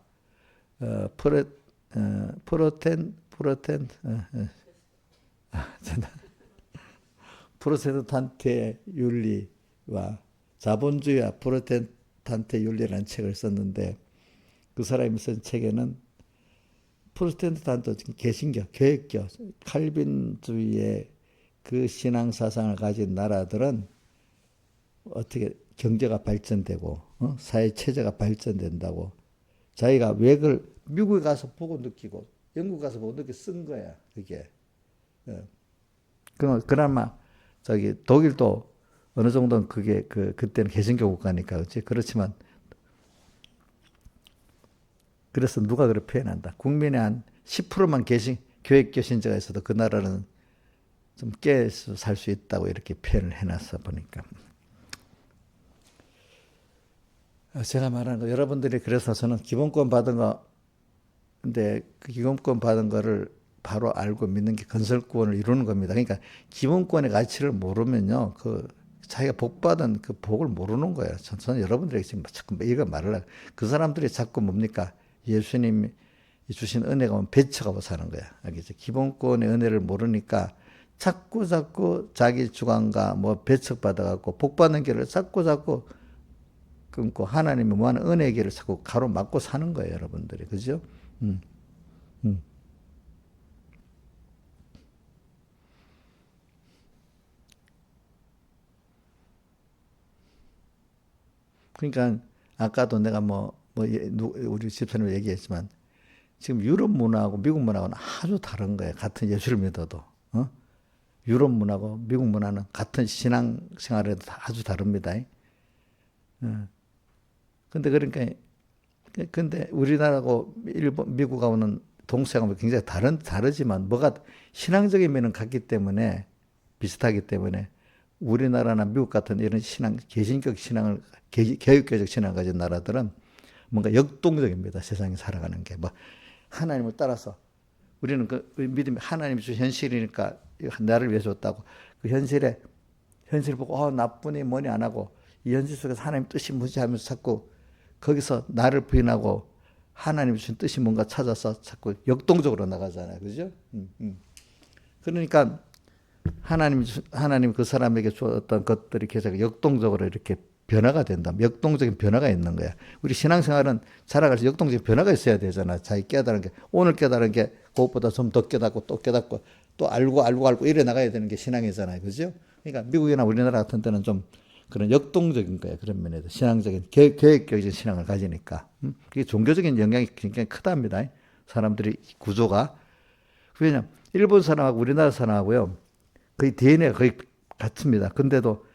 S1: 프로테스탄트의 윤리와 자본주의와 프로테스탄트의 윤리라는 책을 썼는데 그 사람이 쓴 책에는 프로테스탄트 개신교, 교회교, 칼빈주의의 그 신앙 사상을 가진 나라들은 어떻게 경제가 발전되고 사회 체제가 발전된다고 자기가 왜 그걸 미국에 가서 보고 느끼고 영국 가서 보고 느끼고 쓴 거야. 그게. 그나마 저기 독일도 어느 정도는 그게 그때는 개신교 국가니까 그렇지. 그렇지만 그래서 누가 그렇게 표현한다. 국민의 한 10%만 교회교 신자가 있어도 그 나라는 좀 깨서 살 수 있다고 이렇게 표현을 해놨어 보니까. 제가 말하는 거 여러분들이 그래서 저는 기본권 받은 거 근데 그 기본권 받은 거를 바로 알고 믿는 게 건설권을 이루는 겁니다. 그러니까 기본권의 가치를 모르면요, 자기가 복받은 그 복을 모르는 거예요. 저는 여러분들에게 지금 자꾸 이거 말을 그 사람들이 자꾸 뭡니까? 예수님이 주신 은혜가 배척하고 사는 거야. 알겠죠? 기본권의 은혜를 모르니까 자꾸 자기 주관과 뭐 배척받아갖고 복받는 길을 자꾸 끊고 하나님이 뭐하는 은혜의 길을 자꾸 가로막고 사는 거예요, 여러분들이. 그죠? 음, 음. 그러니까 아까도 내가 우리 집사님 얘기했지만 지금 유럽 문화하고 미국 문화하고는 아주 다른 거예요. 같은 예수를 믿어도. 어? 유럽 문화하고 미국 문화는 같은 신앙 생활에도 아주 다릅니다. 어. 근데 그러니까 근데 우리나라하고 일본, 미국하고는 동서양하고 굉장히 다르지만 뭐가 신앙적인 면은 같기 때문에 비슷하기 때문에 우리나라나 미국 같은 이런 개신적 신앙을 개혁교적 신앙을 가진 나라들은 뭔가 역동적입니다. 세상에 살아가는 게 뭐 하나님을 따라서 우리는 그 믿음이 하나님이 주신 현실이니까 나를 위해서 줬다고 그 현실을 보고 나쁘니 뭐니 안 하고 이 현실 속에서 하나님 뜻이 뭐지 하면서 자꾸 거기서 나를 부인하고 하나님 주신 뜻이 뭔가 찾아서 자꾸 역동적으로 나가잖아요. 그죠? 그러니까 하나님 그 사람에게 주었던 것들이 계속 역동적으로 이렇게 변화가 된다. 역동적인 변화가 있는 거야. 우리 신앙생활은 살아갈 때 역동적인 변화가 있어야 되잖아. 자기 깨달은 게. 오늘 깨달은 게 그것보다 좀 더 깨닫고 또 깨닫고 또 알고 이래 나가야 되는 게 신앙이잖아요. 그죠? 그러니까 미국이나 우리나라 같은 데는 좀 그런 역동적인 거예요. 그런 면에서. 신앙적인, 계획적인 신앙을 가지니까. 그게 종교적인 영향이 굉장히 크답니다. 사람들이 구조가. 왜냐면 일본 사람하고 우리나라 사람하고요. 거의 DNA가 거의 같습니다. 근데도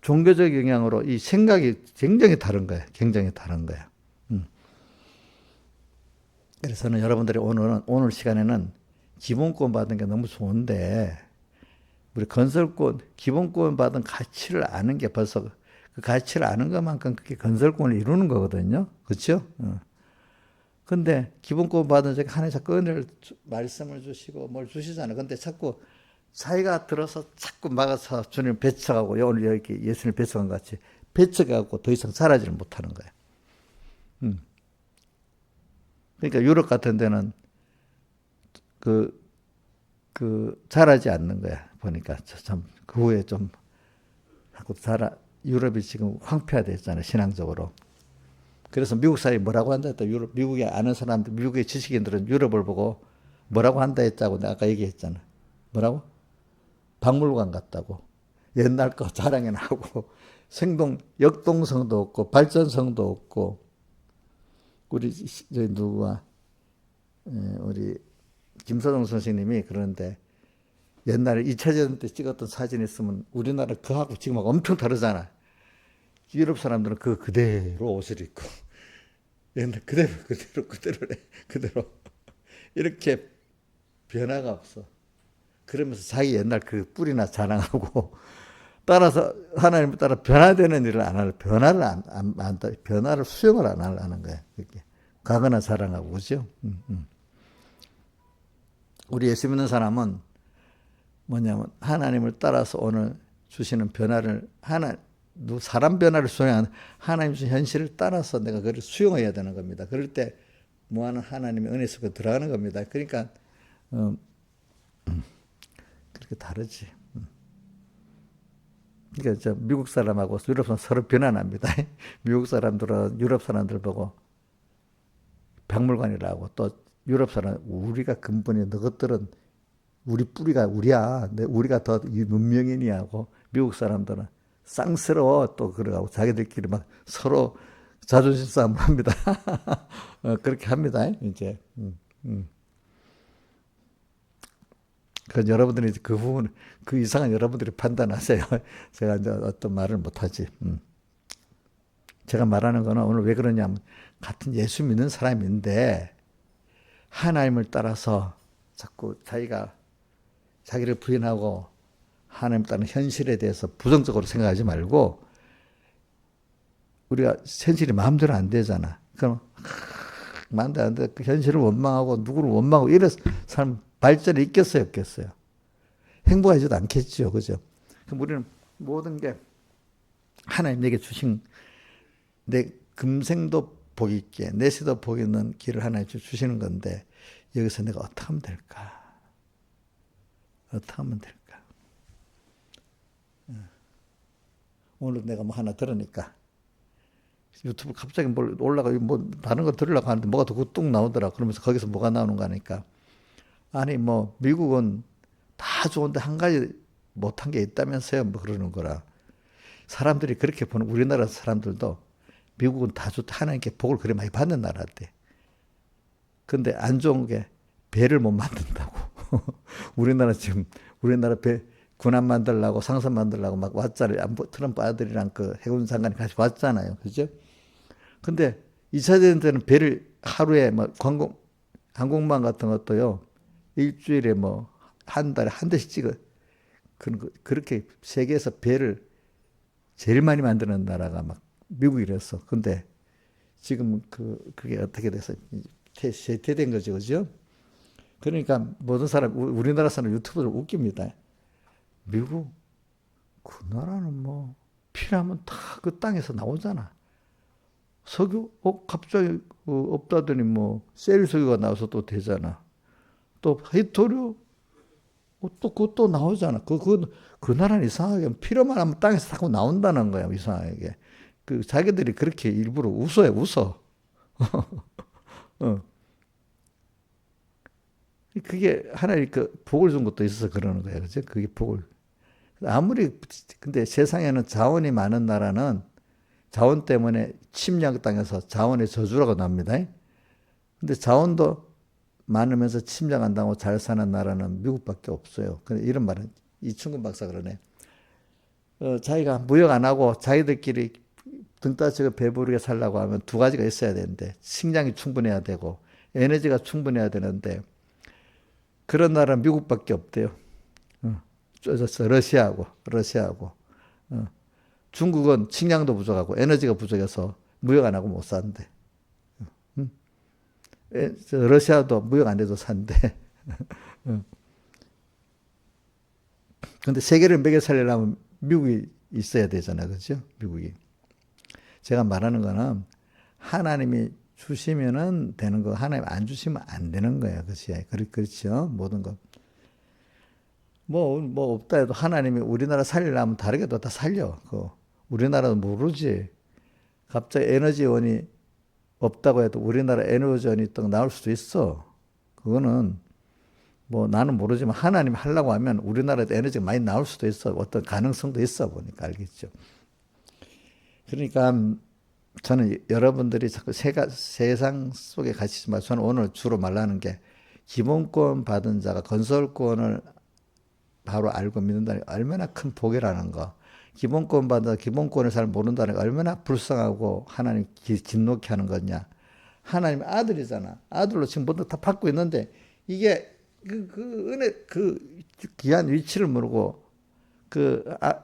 S1: 종교적 영향으로 이 생각이 굉장히 다른 거예요. 굉장히 다른 거예요. 그래서는 여러분들이 오늘 시간에는 기본권 받은 게 너무 좋은데, 우리 건설권, 기본권 받은 가치를 아는 게 벌써 그 가치를 아는 것만큼 그게 건설권을 이루는 거거든요. 그렇죠? 근데 기본권 받은 적에 하나님 자꾸 은혜를 말씀을 주시고 뭘 주시잖아요. 근데 자꾸 자기가 들어서 자꾸 막아서 주님 배척하고 오늘 여기 예수님 배척한 것 같이 배척해갖고 더 이상 자라지를 못하는 거예요. 그러니까 유럽 같은 데는 자라지 않는 거야. 보니까 참 그 후에 좀 자꾸 유럽이 지금 황폐화됐잖아요. 신앙적으로. 그래서 미국 사람이 뭐라고 한다 했다. 미국에 아는 사람들, 미국의 지식인들은 유럽을 보고 뭐라고 한다 했다고 내가 아까 얘기했잖아. 뭐라고? 박물관 같다고. 옛날 거 자랑이나 하고 역동성도 없고 발전성도 없고 우리 우리 김서동 선생님이 그런데 옛날에 2차 대전 때 찍었던 사진 있으면 우리나라 그하고 지금하고 엄청 다르잖아. 유럽 사람들은 그 그대로 옷을 입고 옛날 그대로 이렇게 변화가 없어. 그러면서 자기 옛날 그 뿌리나 자랑하고 따라서 하나님을 따라 변화되는 일을 안 하는 변화를 수용을 안 하는 거야. 그렇게 과거나 자랑하고 그죠? 우리 예수 믿는 사람은 뭐냐면 하나님을 따라서 오늘 주시는 변화를 사람 변화를 수용하는 하나님 주신 현실을 따라서 내가 그걸 수용해야 되는 겁니다. 그럴 때 무한한 하나님의 은혜 속에 들어가는 겁니다. 그러니까 그렇게 다르지. 그러니까 미국 사람하고 유럽 사람 서로 변화납니다. 미국 사람들은 유럽 사람들 보고 박물관이라고 또 유럽 사람 우리가 근본이 너것들은 우리 뿌리가 우리야. 우리가 더 문명인이야 하고 미국 사람들은 쌍스러워 또 그러고 자기들끼리 막 서로 자존심 싸움을 합니다. 그렇게 합니다. 이제. 그 여러분들이 그 부분 그 이상은 여러분들이 판단하세요. 제가 이제 어떤 말을 못하지. 제가 말하는 거는 오늘 왜 그러냐면 같은 예수 믿는 사람인데 하나님을 따라서 자꾸 자기를 부인하고 하나님 따른 현실에 대해서 부정적으로 생각하지 말고 우리가 현실이 마음대로 안 되잖아. 그럼 마음대로 안 돼. 그 현실을 원망하고 누구를 원망하고 이래서 사람 발전이 있겠어요, 없겠어요? 행복하지도 않겠죠, 그죠? 그럼 우리는 모든 게 하나님 내게 주신 내 금생도 복 있게 내세도 복 있는 길을 하나님 주시는 건데 여기서 내가 어떻게 하면 될까? 어떻게 하면 될까? 오늘 내가 뭐 하나 들으니까 유튜브 갑자기 뭘 올라가 뭐 다른 거 들으려고 하는데 뭐가 뚝 나오더라. 그러면서 거기서 뭐가 나오는가 하니까 아니 뭐 미국은 다 좋은데 한 가지 못한 게 있다면서요. 뭐 그러는 거라. 사람들이 그렇게 보는 우리나라 사람들도 미국은 다 좋다 하나님께 복을 그래 많이 받는 나라대. 근데 안 좋은 게 배를 못 만든다고. 우리나라 배 군함 만들려고 상선 만들려고 막 왔잖아요. 트럼프 아들이랑 그 해군 장관이 같이 왔잖아요. 그죠? 근데 2차 대전 때는 배를 하루에 뭐 항공모함 같은 것도요. 일주일에 뭐 한 달에 한 대씩 찍어. 그렇게 세계에서 배를 제일 많이 만드는 나라가 막 미국이랬어. 근데 지금 그게 어떻게 돼서 쇠퇴된 거죠. 그죠? 그러니까 모든 사람, 우리나라 사람 유튜브를 웃깁니다. 미국, 그 나라는 뭐, 필요하면 다 그 땅에서 나오잖아. 석유? 갑자기 없다더니 뭐, 셀 석유가 나와서 또 되잖아. 또 히토류? 또 그것도 나오잖아. 그 나라는 이상하게 필요만 하면 땅에서 자꾸 나온다는 거야, 이상하게. 자기들이 그렇게 일부러 웃어. 어. 그게 하나의 복을 준 것도 있어서 그러는 거예요. 그죠? 그게 복을. 근데 세상에는 자원이 많은 나라는 자원 때문에 침략당해서 자원의 저주라고 납니다. 근데 자원도 많으면서 침략 안 당하고 잘 사는 나라는 미국밖에 없어요. 이런 말은 이충근 박사 그러네. 자기가 무역 안 하고 자기들끼리 등 따지고 배부르게 살려고 하면 두 가지가 있어야 되는데 식량이 충분해야 되고 에너지가 충분해야 되는데 그런 나라는 미국밖에 없대요. 러시아하고. 중국은 식량도 부족하고 에너지가 부족해서 무역 안 하고 못 산대. 러시아도 무역 안 해도 산대. 근데 세계를 먹여 살리려면 미국이 있어야 되잖아. 그죠? 미국이. 제가 말하는 거는 하나님이 주시면은 되는 거, 하나님 안 주시면 안 되는 거야. 그렇죠? 모든 것. 뭐 없다 해도 하나님이 우리나라 살리려면 다르게도 다 살려. 우리나라도 모르지. 갑자기 에너지원이 없다고 해도 우리나라 에너지원이 또 나올 수도 있어. 그거는 뭐 나는 모르지만 하나님이 하려고 하면 우리나라에도 에너지가 많이 나올 수도 있어. 어떤 가능성도 있어 보니까 알겠죠. 그러니까 저는 여러분들이 자꾸 세상 속에 갇히지 마. 저는 오늘 주로 말하는 게 기본권 받은 자가 건설권을 바로 알고 믿는다는 게 얼마나 큰 복이라는 거. 기본권 받아 기본권을 잘 모른다는 게 얼마나 불쌍하고 하나님 진노케 하는 거냐. 하나님 아들이잖아. 아들로 지금 모두 다 받고 있는데 이게 은혜 귀한 위치를 모르고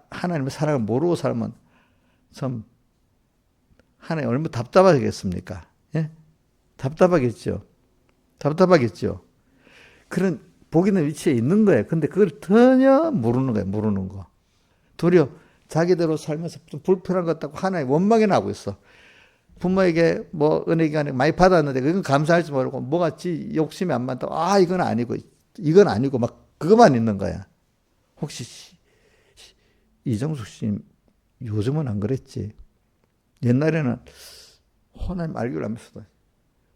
S1: 하나님의 사랑을 모르고 살면 참 하나님 얼마나 답답하겠습니까? 예? 답답하겠죠. 그런 복 있는 위치에 있는 거예요. 근데 그걸 전혀 모르는 거예요. 모르는 거. 도리어 자기대로 살면서 좀 불편한 것 같다고 하나의 원망이 나고 있어. 부모에게 뭐 은혜 기간에 많이 받았는데 그건 감사할지 모르고 뭐가 욕심이 안 많다고 이건 아니고 막 그것만 있는 거야. 혹시 이정숙 씨 요즘은 안 그랬지? 옛날에는 하나님 알기를 하면서도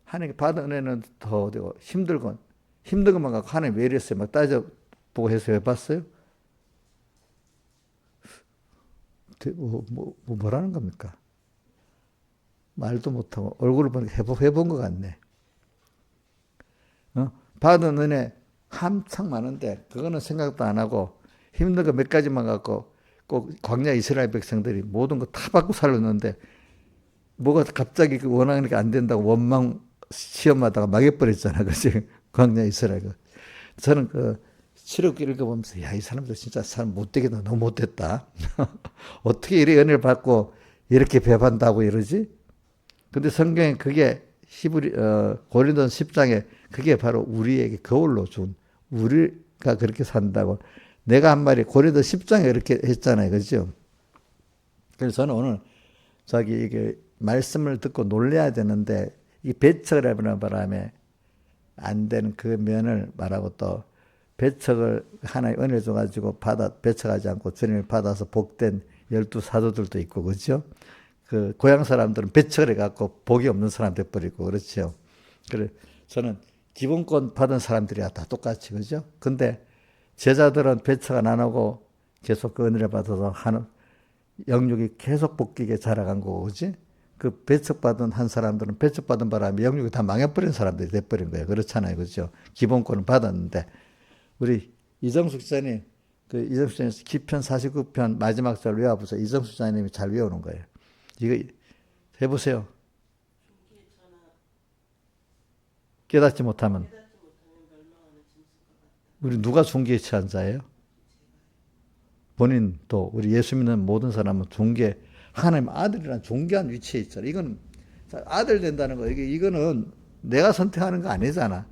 S1: 하나님께 받은 은혜는 더 되고 힘든 것만 갖고 하나님 왜 이랬어요? 막 따져보고 해서 해봤어요? 뭐라는 겁니까? 말도 못하고 얼굴을 보니까 해본 것 같네. 받은 은혜 한창 많은데 그거는 생각도 안 하고 힘든 거 몇 가지만 갖고 꼭 광야 이스라엘 백성들이 모든 거 다 받고 살았는데 뭐가 갑자기 원하는 게 안 된다고 원망 시험하다가 망해버렸잖아. 그치? 광야 이스라엘. 저는 시록 읽어보면서 이 사람들 진짜 참 못되겠다. 너무 못됐다. 어떻게 이렇게 은혜를 받고 이렇게 배반다고 이러지? 근데 성경에 그게 고린도전 10장에 그게 바로 우리에게 거울로 준 우리가 그렇게 산다고 내가 한 말이 고린도 10장에 그렇게 했잖아요. 그죠? 그래서 저는 오늘 이게 말씀을 듣고 놀래야 되는데 이 배척이라는 바람에 안 되는 그 면을 말하고 또 배척을 하나의 은혜를 줘가지고 배척하지 않고 주님을 받아서 복된 12사도들도 있고, 그렇죠? 그 고향 사람들은 배척을 해갖고 복이 없는 사람 돼버리고, 그렇죠? 그래, 저는 기본권 받은 사람들이야 다 똑같이, 그죠? 근데 제자들은 배척 안 하고 계속 그 은혜를 받아서 하는 영육이 계속 복되게 자라간 거고, 그지? 그 배척받은 한 사람들은 배척받은 바람에 영육이 다 망해버린 사람들이 돼버린 거예요. 그렇잖아요. 그죠? 기본권을 받았는데, 우리 이정숙 기자님, 그 이정숙 기자님 기편 49편 마지막 절 외워보세요. 이정숙 기자님이 잘 외우는 거예요. 이거 해보세요. 깨닫지 못하면. 우리 누가 존귀에 처한 자예요? 본인 또 우리 예수 믿는 모든 사람은 존귀, 하나님 아들이란 존귀한 위치에 있잖아. 이건 아들 된다는 거, 이거는 내가 선택하는 거 아니잖아.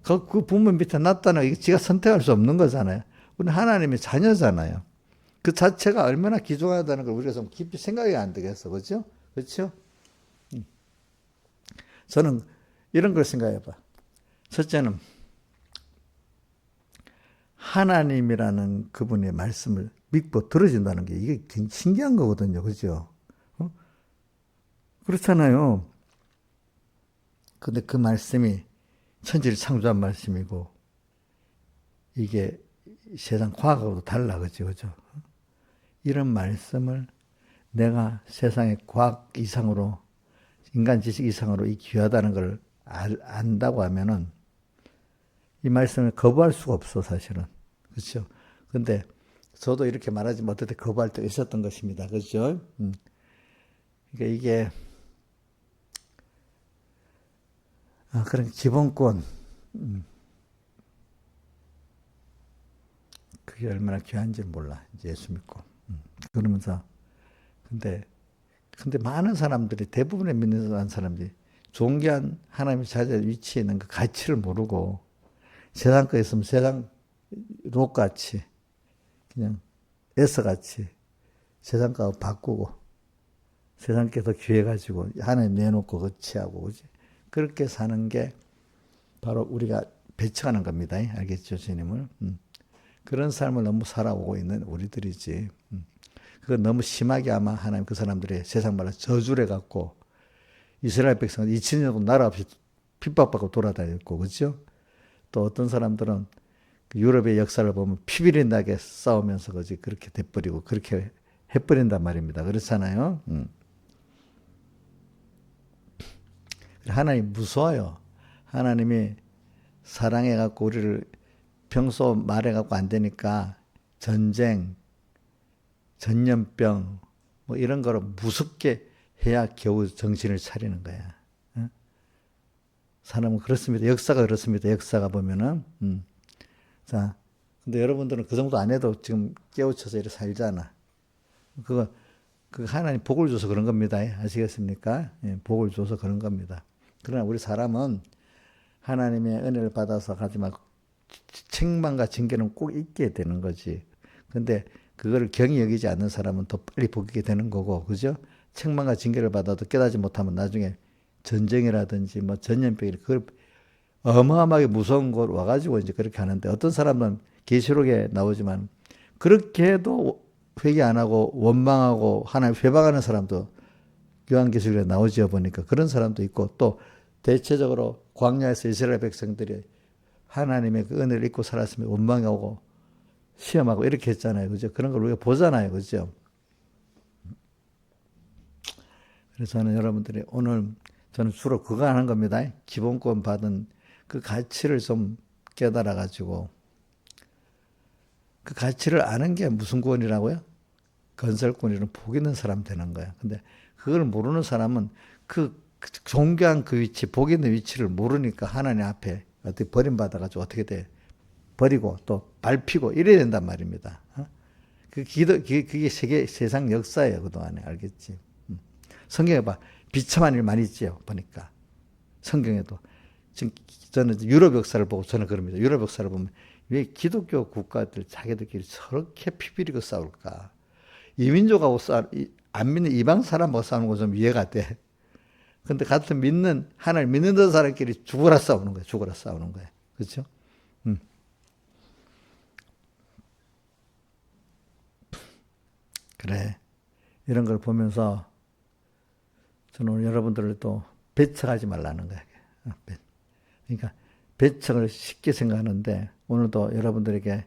S1: 그 부모 밑에 놨다는 거, 이거 지가 선택할 수 없는 거잖아요. 우리는 하나님의 자녀잖아요. 그 자체가 얼마나 귀중하다는 걸 우리가 좀 깊이 생각이 안 되겠어. 그렇죠? 그렇죠? 저는 이런 걸 생각해 봐. 첫째는 하나님이라는 그분의 말씀을 믿고 들어진다는 게 이게 굉장히 신기한 거거든요. 그죠? 그렇잖아요. 근데 그 말씀이 천지를 창조한 말씀이고 이게 세상 과학하고도 달라. 그죠? 이런 말씀을 내가 세상의 과학 이상으로, 인간 지식 이상으로 이 귀하다는 걸 안다고 하면은 이 말씀을 거부할 수가 없어, 사실은. 그렇죠? 근데 저도 이렇게 말하지 못할 때 거부할 때가 있었던 것입니다. 그렇죠? 그러니까 이게 그런 기본권, 그게 얼마나 귀한지 몰라. 이제 예수 믿고. 그러면서 근데 많은 사람들이, 대부분의 믿는 사람들이 존귀한 하나님의 자녀의 위치에 있는 그 가치를 모르고 세상 거 있으면 세상 롯같이 그냥 애써같이 세상 거 바꾸고 세상 게 더 귀해가지고 하나님 내놓고 거치하고, 그지? 그렇게 사는 게 바로 우리가 배척하는 겁니다. 알겠죠, 주님을? 그런 삶을 너무 살아오고 있는 우리들이지. 그건 너무 심하게 아마 하나님 그 사람들의 세상 말로 저주를 해갖고 이스라엘 백성은 2000년 동안 나라 없이 핍박받고 돌아다녔고, 그렇죠? 또 어떤 사람들은 그 유럽의 역사를 보면 피비린내게 싸우면서 그렇게 돼버리고 그렇게 해버린단 말입니다. 그렇잖아요. 하나님 무서워요. 하나님이 사랑해갖고 우리를 평소 말해갖고 안 되니까 전쟁, 전염병 뭐 이런 거를 무섭게 해야 겨우 정신을 차리는 거야. 사람은 그렇습니다. 역사가 그렇습니다. 역사가 보면은. 자, 근데 여러분들은 그 정도 안 해도 지금 깨우쳐서 이렇게 살잖아. 그거 하나님 복을 줘서 그런 겁니다. 아시겠습니까? 예, 복을 줘서 그런 겁니다. 그러나 우리 사람은 하나님의 은혜를 받아서 하지만 책망과 징계는 꼭 있게 되는 거지. 근데 그거를 경히 여기지 않는 사람은 더 빨리 복이게 되는 거고, 그죠? 책망과 징계를 받아도 깨닫지 못하면 나중에 전쟁이라든지 뭐 전염병이 그걸 어마어마하게 무서운 곳 와가지고 이제 그렇게 하는데, 어떤 사람은 계시록에 나오지만 그렇게 해도 회개 안 하고 원망하고 하나님 회방하는 사람도 요한계시록에 나오지어 보니까 그런 사람도 있고, 또 대체적으로 광야에서 이스라엘 백성들이 하나님의 그 은혜를 잊고 살았으면 원망하고 시험하고 이렇게 했잖아요. 그죠? 그런 걸 우리가 보잖아요. 그죠? 그래서 저는 여러분들이 오늘 저는 주로 그거 하는 겁니다. 기본권 받은 그 가치를 좀 깨달아 가지고, 그 가치를 아는 게 무슨 구원이라고요? 건설권이라는 복 있는 사람 되는 거야. 근데 그걸 모르는 사람은 그 존귀한 그 위치, 복 있는 위치를 모르니까 하나님 앞에 어떻게 버림받아가지고 어떻게 돼? 버리고 또 밟히고 이래야 된단 말입니다. 그게 세상 역사예요. 그동안에. 알겠지? 성경에 봐. 비참한 일 많이 있지요. 보니까. 성경에도. 지금 저는 유럽 역사를 보고 저는 그럽니다. 유럽 역사를 보면 왜 기독교 국가들 자기들끼리 저렇게 피비리고 싸울까? 이민족하고 안 믿는 이방 사람하고 싸우는 거 좀 이해가 돼. 근데 같은 믿는, 하나님 믿는 사람끼리 죽어라 싸우는 거야. 죽어라 싸우는 거야. 그렇죠? 그래. 이런 걸 보면서 저는 오늘 여러분들을 또 배척하지 말라는 거야. 그러니까 배척을 쉽게 생각하는데 오늘도 여러분들에게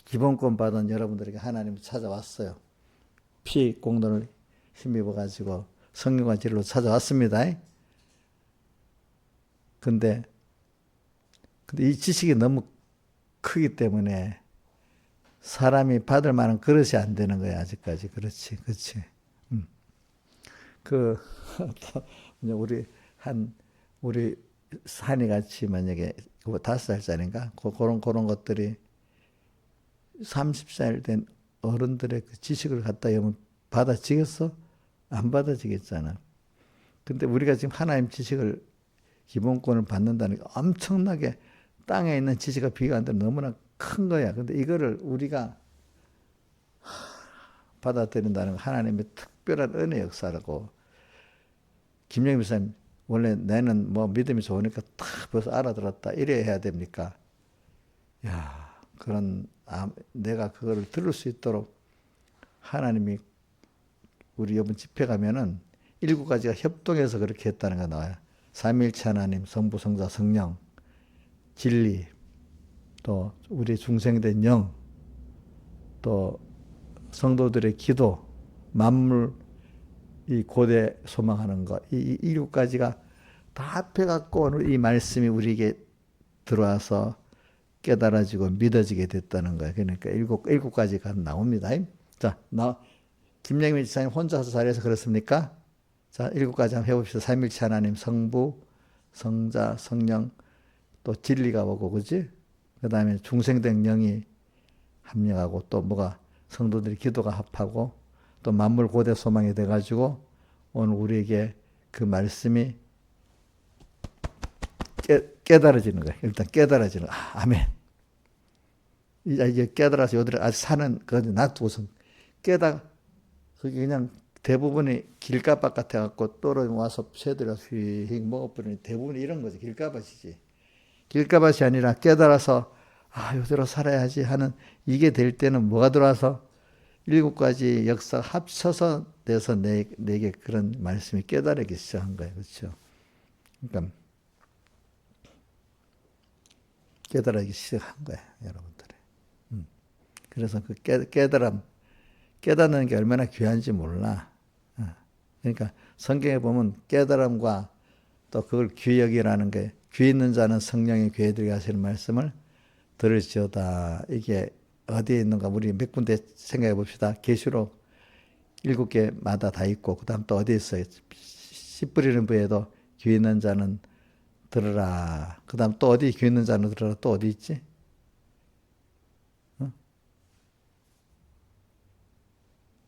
S1: 기본권 받은 여러분들에게 하나님이 찾아왔어요. 피 공로를 힘입어 가지고 성령과 진리로 찾아왔습니다. 근데 이 지식이 너무 크기 때문에 사람이 받을 만한 그릇이 안 되는 거야, 아직까지. 그렇지, 그렇지. 그, 우리 산이 같이 만약에 5살짜리인가? 그런 것들이 30살 된 어른들의 그 지식을 갖다 여면 받아지겠어? 안 받아지겠잖아. 근데 우리가 지금 하나님 지식을 기본권을 받는다는 게 엄청나게 땅에 있는 지식과 비교한다면 너무나 큰 거야. 근데 이거를 우리가 받아들인다는 건 하나님의 특별한 은혜 역사라고. 김영민 목사님, 원래 나는 뭐 믿음이 좋으니까 딱 벌써 알아들었다. 이래야 해야 됩니까? 야, 내가 그거를 들을 수 있도록 하나님이 우리 이번 집회 가면은 7가지가 협동해서 그렇게 했다는 거 나와요. 삼위일체 하나님, 성부, 성자, 성령, 진리, 또 우리 중생된 영, 또 성도들의 기도, 만물, 이 고대 소망하는 것, 이 7가지가 다 합해갖고 오늘 이 말씀이 우리에게 들어와서 깨달아지고 믿어지게 됐다는 거예요. 그러니까 7가지가 나옵니다. 자, 김영민 지사님 혼자서 자리에서 그렇습니까? 자, 7가지 한번 해봅시다. 삼위일체 하나님, 성부, 성자, 성령, 또 진리가 오고, 그지? 그 다음에 중생된 영이 합력하고, 또 뭐가 성도들이 기도가 합하고, 또 만물 고대 소망이 돼가지고, 오늘 우리에게 그 말씀이 깨달아지는 거예요. 일단 깨달아지는 거예요. 아멘. 이제 깨달아서 요들이 아직 사는, 그건 놔두고서 그게 그냥 대부분이 길가밭 같아갖고 떨어와서 새들이 휙 먹어버리니 대부분이 이런 거지. 길가밭이지. 길가밭이 아니라 깨달아서 요대로 살아야지 하는 이게 될 때는 뭐가 들어와서 7가지 역사가 합쳐서 돼서 내게 그런 말씀이 깨달아지기 시작한 거예요. 그렇죠? 그러니까 깨달아지기 시작한 거예요. 여러분들이. 그래서 그 깨닫는 게 얼마나 귀한지 몰라. 그러니까 성경에 보면 깨달음과 또 그걸 귀히 여기라는 게 귀 있는 자는 성령의 귀에 들게 하시는 말씀을 들을지어다. 이게 어디에 있는가 우리 몇 군데 생각해 봅시다. 계시록 7개마다 다 있고 그 다음 또 어디에 있어요? 씨 뿌리는 부에도 귀 있는 자는 들으라. 그 다음 또 어디 귀 있는 자는 들으라. 또 어디 있지?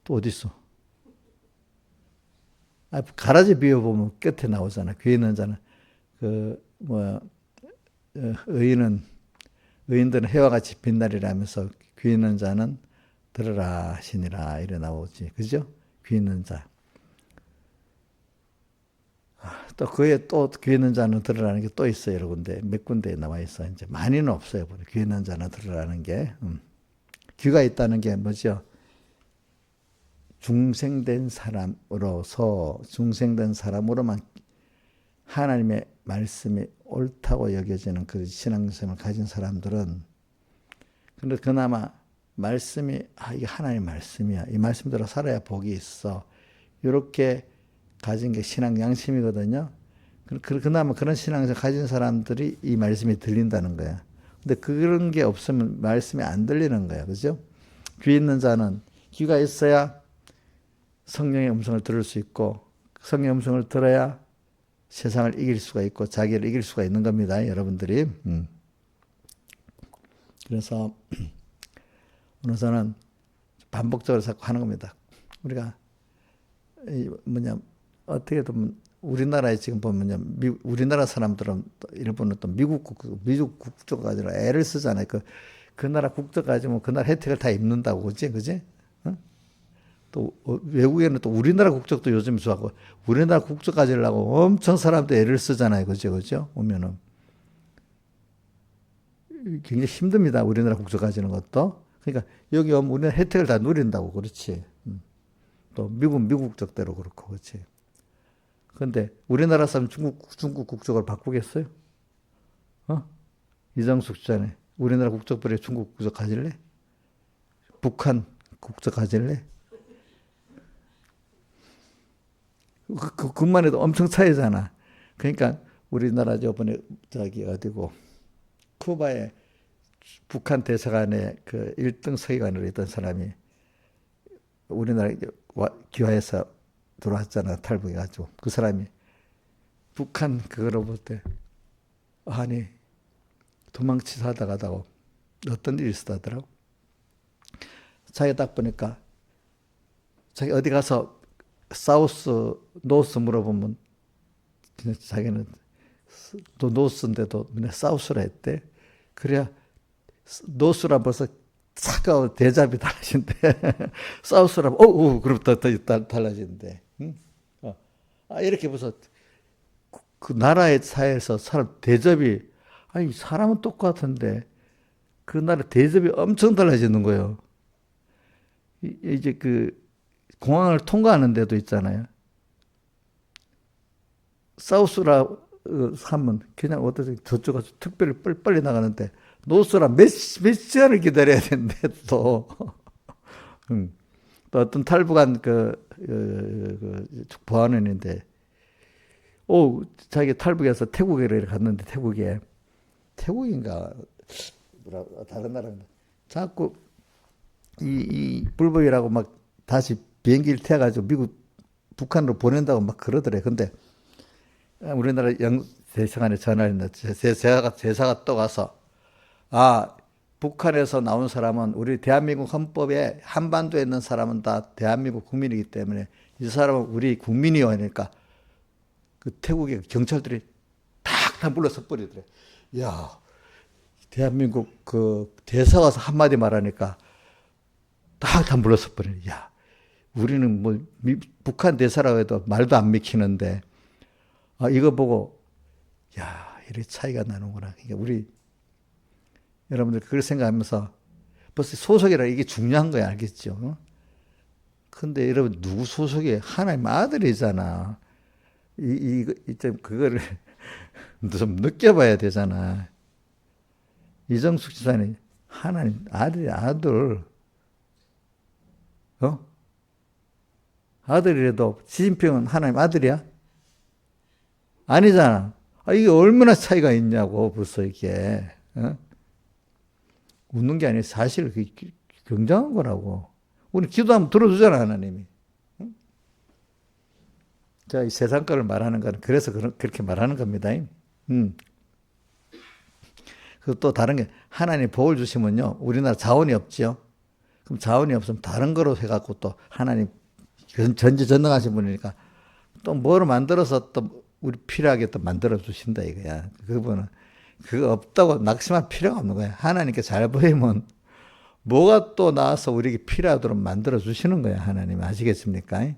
S1: 또 어디 있어? 가라지 비워보면 끝에 나오잖아. 귀 있는 자는 의인들은 해와 같이 빛나리라면서 귀 있는 자는 들으라 하시니라 이래 나오지. 그죠? 귀 있는 자. 또 그에 또 귀 있는 자는 들으라는 게 또 있어요. 여러 군데. 몇 군데에 나와 있어. 이제 많이는 없어요. 귀 있는 자는 들으라는 게. 귀가 있다는 게 뭐죠? 중생된 사람으로만 하나님의 말씀이 옳다고 여겨지는 그 신앙심을 가진 사람들은 근데 그나마 말씀이 이게 하나님의 말씀이야. 이 말씀대로 살아야 복이 있어. 이렇게 가진 게 신앙 양심이거든요. 그나마 그런 신앙을 가진 사람들이 이 말씀이 들린다는 거야. 근데 그런 게 없으면 말씀이 안 들리는 거야. 그죠? 귀 있는 자는 귀가 있어야 성령의 음성을 들을 수 있고 성령의 음성을 들어야 세상을 이길 수가 있고 자기를 이길 수가 있는 겁니다. 여러분들이. 그래서 오늘 저는 반복적으로 자꾸 하는 겁니다. 우리가 어떻게 보면 우리나라에 지금 보면 우리나라 사람들은 일본은 또 미국 국적 가지고 애를 쓰잖아요. 그 나라 국적 가지고 그 나라 혜택을 다 입는다고 그지? 응? 또 외국에는 또 우리나라 국적도 요즘 좋아하고 우리나라 국적 가지려고 엄청 사람들 애를 쓰잖아요. 그죠? 오면은 굉장히 힘듭니다. 우리나라 국적 가지는 것도. 그러니까 여기 오면 우리나라 혜택을 다 누린다고. 그렇지. 또 미국 국적대로 그렇고. 그렇지. 그런데 우리나라 사람 중국 국적을 바꾸겠어요? 이정숙 전에 우리나라 국적 버려 중국 국적 가질래? 북한 국적 가질래? 그것만 해도 엄청 차이잖아. 그러니까 우리나라 저번에 저기 어디고 쿠바에 북한 대사관에 그 1등 서기관으로 있던 사람이 우리나라 귀화해서 들어왔잖아. 탈북해가지고. 그 사람이 북한 그거로 볼 때 아니 도망치서 하다가다고 어떤 일이 있었다더라고. 자기가 딱 보니까 자기 어디 가서 사우스, 노스 물어보면 자기는 또 노스인데도 맨날 사우스라 했대. 그래야 노스라 벌써 차가운 대잡이 달라진대. 사우스라 그럼 더 달라진대. 응? 이렇게 벌써 그 나라의 사회에서 사람 대접이 아니 사람은 똑같은데 그 나라 대접이 엄청 달라지는 거예요. 이제 그 공항을 통과하는 데도 있잖아요. 사우스라 하면 그냥 어떤 저쪽 가서 특별히 빨리 나가는데 노스라 몇 시간을 기다려야 되는데 또 어떤 탈북한 보안원인데 자기 탈북해서 태국에 갔는데 태국인가 다른 나라인가 자꾸 이 불법이라고 막 다시 비행기를 태워가지고 북한으로 보낸다고 막 그러더래. 근데 우리나라 대사관에 전화를 했는데 제사가 또 가서 북한에서 나온 사람은 우리 대한민국 헌법에 한반도에 있는 사람은 다 대한민국 국민이기 때문에 이 사람은 우리 국민이요 하니까 그 태국의 경찰들이 다 불러서 버리더래. 야, 대한민국 그 대사 가서 한마디 말하니까 다 불러서 버리네. 야, 우리는 뭐 북한 대사라고 해도 말도 안 믿기는데 이거 보고 야, 이렇게 차이가 나는구나. 그러니까 우리 여러분들 그걸 생각하면서 벌써 소속이라 이게 중요한 거야. 알겠죠? 근데 여러분 누구 소속이 하나님 아들이잖아. 그거를 좀 느껴봐야 되잖아. 이정숙 지사님 하나님 아들 아들이라도 시진핑은 하나님 아들이야? 아니잖아. 이게 얼마나 차이가 있냐고 벌써 이게 웃는 게 아니라 사실 굉장한 거라고. 우리 기도하면 들어주잖아 하나님이. 자, 이 세상 거를 말하는 건 그래서 그렇게 말하는 겁니다. 그리고 또 다른 게 하나님 복을 주시면요. 우리나라 자원이 없죠. 그럼 자원이 없으면 다른 거로 해갖고 또 하나님 전지전능하신 분이니까 또 뭐를 만들어서 또 우리 필요하게 또 만들어 주신다 이거야. 그분은 그거 없다고 낙심할 필요가 없는 거야. 하나님께 잘 보이면 뭐가 또 나와서 우리에게 필요하도록 만들어 주시는 거야. 하나님 아시겠습니까?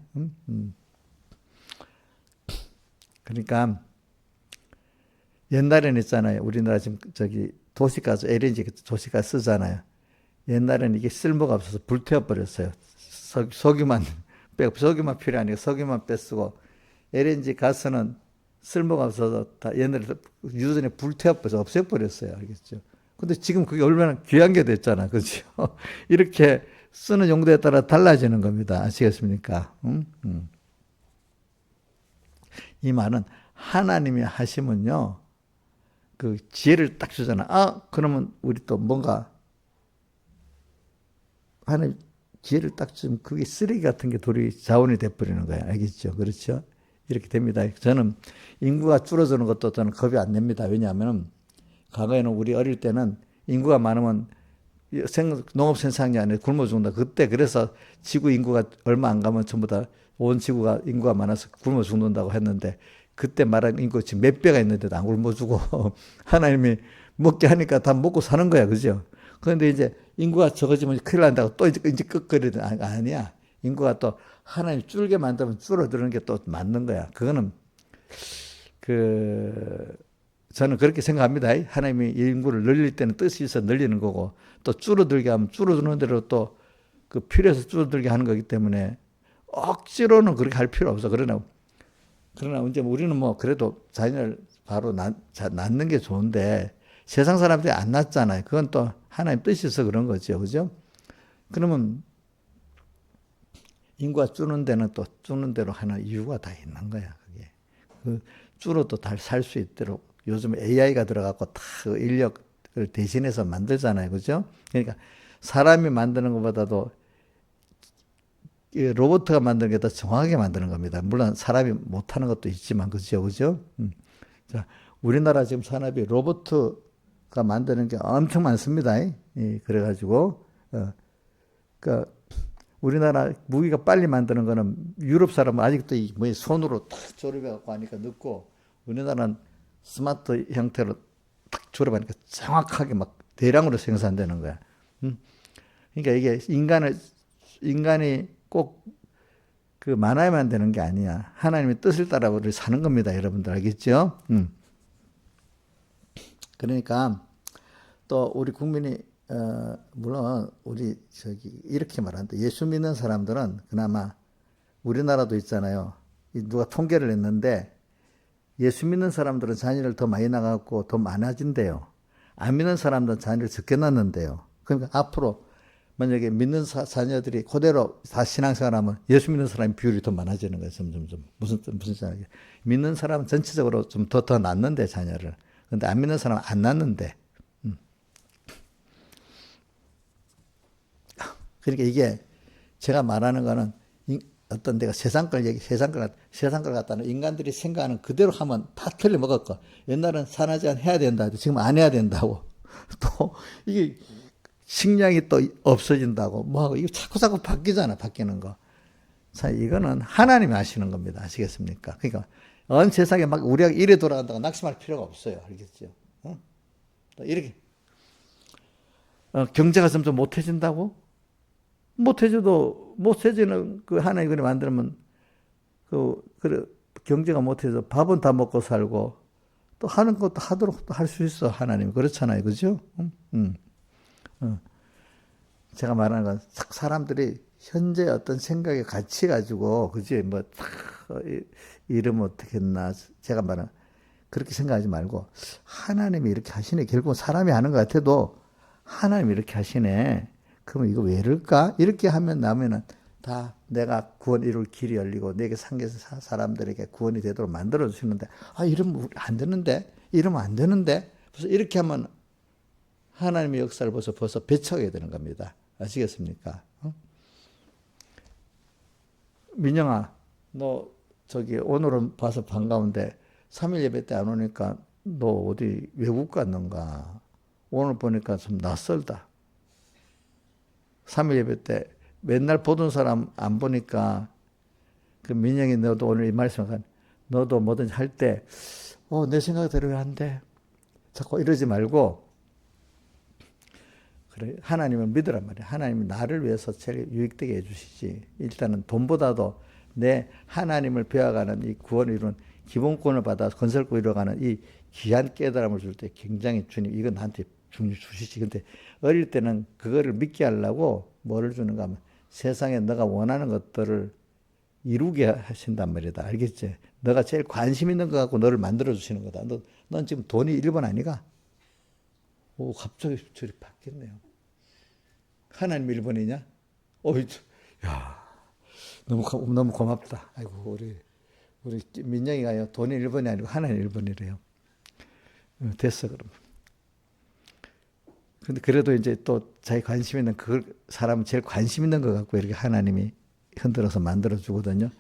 S1: 그러니까 옛날에는 있잖아요. 우리나라 지금 저기 도시가스 LNG 도시가스 쓰잖아요. 옛날에는 이게 쓸모가 없어서 불태워 버렸어요. 석유만 필요하니까 석유만 빼쓰고 LNG 가스는 쓸모가 없어서 다 옛날에 유전에 불태워버려서 없애버렸어요. 알겠죠? 근데 지금 그게 얼마나 귀한 게 됐잖아. 그렇죠? 이렇게 쓰는 용도에 따라 달라지는 겁니다. 아시겠습니까? 이 말은 하나님이 하시면요. 그 지혜를 딱 주잖아. 그러면 우리 또 뭔가 하나님 지혜를 딱 주면 그게 쓰레기 같은 게 돌이 자원이 돼버리는 거야. 알겠죠? 그렇죠? 이렇게 됩니다. 저는 인구가 줄어드는 것도 저는 겁이 안 냅니다. 왜냐하면 과거에는 우리 어릴 때는 인구가 많으면 농업 생산이 아니라 굶어 죽는다. 그때 그래서 지구 인구가 얼마 안 가면 전부 다 온 지구가 인구가 많아서 굶어 죽는다고 했는데 그때 말한 인구 지금 몇 배가 있는데도 안 굶어 죽고 하나님이 먹게 하니까 다 먹고 사는 거야. 그죠? 그런데 이제 인구가 적어지면 큰일 난다고 또 이제 끄끄리는 아니야. 인구가 또 하나님 줄게 만들면 줄어드는 게 또 맞는 거야. 그거는 저는 그렇게 생각합니다. 하나님이 인구를 늘릴 때는 뜻이 있어 늘리는 거고, 또 줄어들게 하면 줄어드는 대로 또 그 필요해서 줄어들게 하는 거기 때문에 억지로는 그렇게 할 필요 없어. 그러나 이제 우리는 뭐 그래도 자녀를 바로 낳는 게 좋은데 세상 사람들이 안 낳잖아요. 그건 또 하나님 뜻이 있어 그런 거죠. 그죠? 그러면 인구가 줄는 데는 또 줄는 대로 하나 이유가 다 있는 거야. 그게. 줄어도 다 살 수 있도록 요즘 AI가 들어가고 다 인력을 대신해서 만들잖아요. 그죠? 그러니까 사람이 만드는 것보다도 로봇가 만드는 게 더 정확하게 만드는 겁니다. 물론 사람이 못하는 것도 있지만, 그죠? 그죠? 자, 우리나라 지금 산업이 로봇가 만드는 게 엄청 많습니다. 그래가지고, 그러니까 우리나라 무기가 빨리 만드는 거는 유럽 사람은 아직도 뭐 손으로 탁 조립해갖고 하니까 늦고, 우리나라는 스마트 형태로 딱 조립하니까 정확하게 막 대량으로 생산되는 거야. 그러니까 이게 인간이 꼭 그 많아야만 되는 게 아니야. 하나님의 뜻을 따라 우리 사는 겁니다. 여러분들 알겠죠? 그러니까 또 우리 국민이 물론 우리 이렇게 말하는데 예수 믿는 사람들은 그나마 우리나라도 있잖아요. 누가 통계를 냈는데 예수 믿는 사람들은 자녀를 더 많이 낳았고 더 많아진대요. 안 믿는 사람들은 자녀를 적게 낳는데요. 그러니까 앞으로 만약에 믿는 자녀들이 그대로 다 신앙생활하면 예수 믿는 사람의 비율이 더 많아지는 거예요. 점점점. 무슨 자녀? 믿는 사람은 전체적으로 좀 더 낳는데 자녀를. 근데 안 믿는 사람은 안 낳는데. 그러니까 이게 제가 말하는 거는 어떤 데가 세상 걸 갖다는 인간들이 생각하는 그대로 하면 다 틀려먹었고, 옛날은 산하 제한 해야 된다. 지금 안 해야 된다고. 또 이게 식량이 또 없어진다고 뭐하고 이거 자꾸 바뀌잖아. 바뀌는 거. 자, 이거는 하나님이 하시는 겁니다. 아시겠습니까? 그러니까 온 세상에 막 우리가 이래 돌아간다고 낙심할 필요가 없어요. 알겠죠? 이렇게 경제가 점점 못해진다고? 못해지는 그 하나님 그리 만들면 그래 경제가 못해서 밥은 다 먹고 살고 또 하는 것도 하도록 할 수 있어. 하나님 그렇잖아요. 그죠? 제가 말하는 건 사람들이 현재 어떤 생각에 갇혀 가지고 그지 뭐 이러면 어떻겠나 제가 말하는 그렇게 생각하지 말고 하나님이 이렇게 하시네. 결국은 사람이 하는 것 같아도 하나님이 이렇게 하시네. 그러면 이거 왜 이럴까? 이렇게 나면은 다 내가 구원 이룰 길이 열리고 내게 상계에서 사람들에게 구원이 되도록 만들어 주시는데 이러면 안 되는데 이러면 안 되는데 그래서 이렇게 하면 하나님의 역사를 벌써 배척하게 되는 겁니다. 아시겠습니까? 민영아, 너 오늘은 봐서 반가운데 3일 예배 때 안 오니까 너 어디 외국 갔는가? 오늘 보니까 좀 낯설다. 3일 예배 때 맨날 보던 사람 안 보니까 그 민영이 너도 오늘 이 말씀을 너도 뭐든지 할 때 내 생각대로 왜 안 돼? 자꾸 이러지 말고 그래, 하나님을 믿으란 말이야. 하나님이 나를 위해서 제일 유익되게 해주시지. 일단은 돈보다도 내 하나님을 배워가는 이 구원을 이룬 기본권을 받아 건설고 이뤄가는 이 귀한 깨달음을 줄 때 굉장히 주님 이거 나한테 주시지. 근데 어릴 때는 그거를 믿게 하려고 뭐를 주는가 하면 세상에 너가 원하는 것들을 이루게 하신단 말이다. 알겠지? 너가 제일 관심 있는 거 갖고 너를 만들어 주시는 거다. 넌 지금 돈이 1번 아니가? 오, 갑자기 저리 바뀌었네요. 하나님 1번이냐? 야, 너무 고맙다. 아이고, 우리 민영이가요, 돈이 1번이 아니고 하나님 1번이래요. 됐어, 그럼. 근데 그래도 이제 또 자기 관심 있는 사람은 제일 관심 있는 거 갖고 이렇게 하나님이 흔들어서 만들어 주거든요.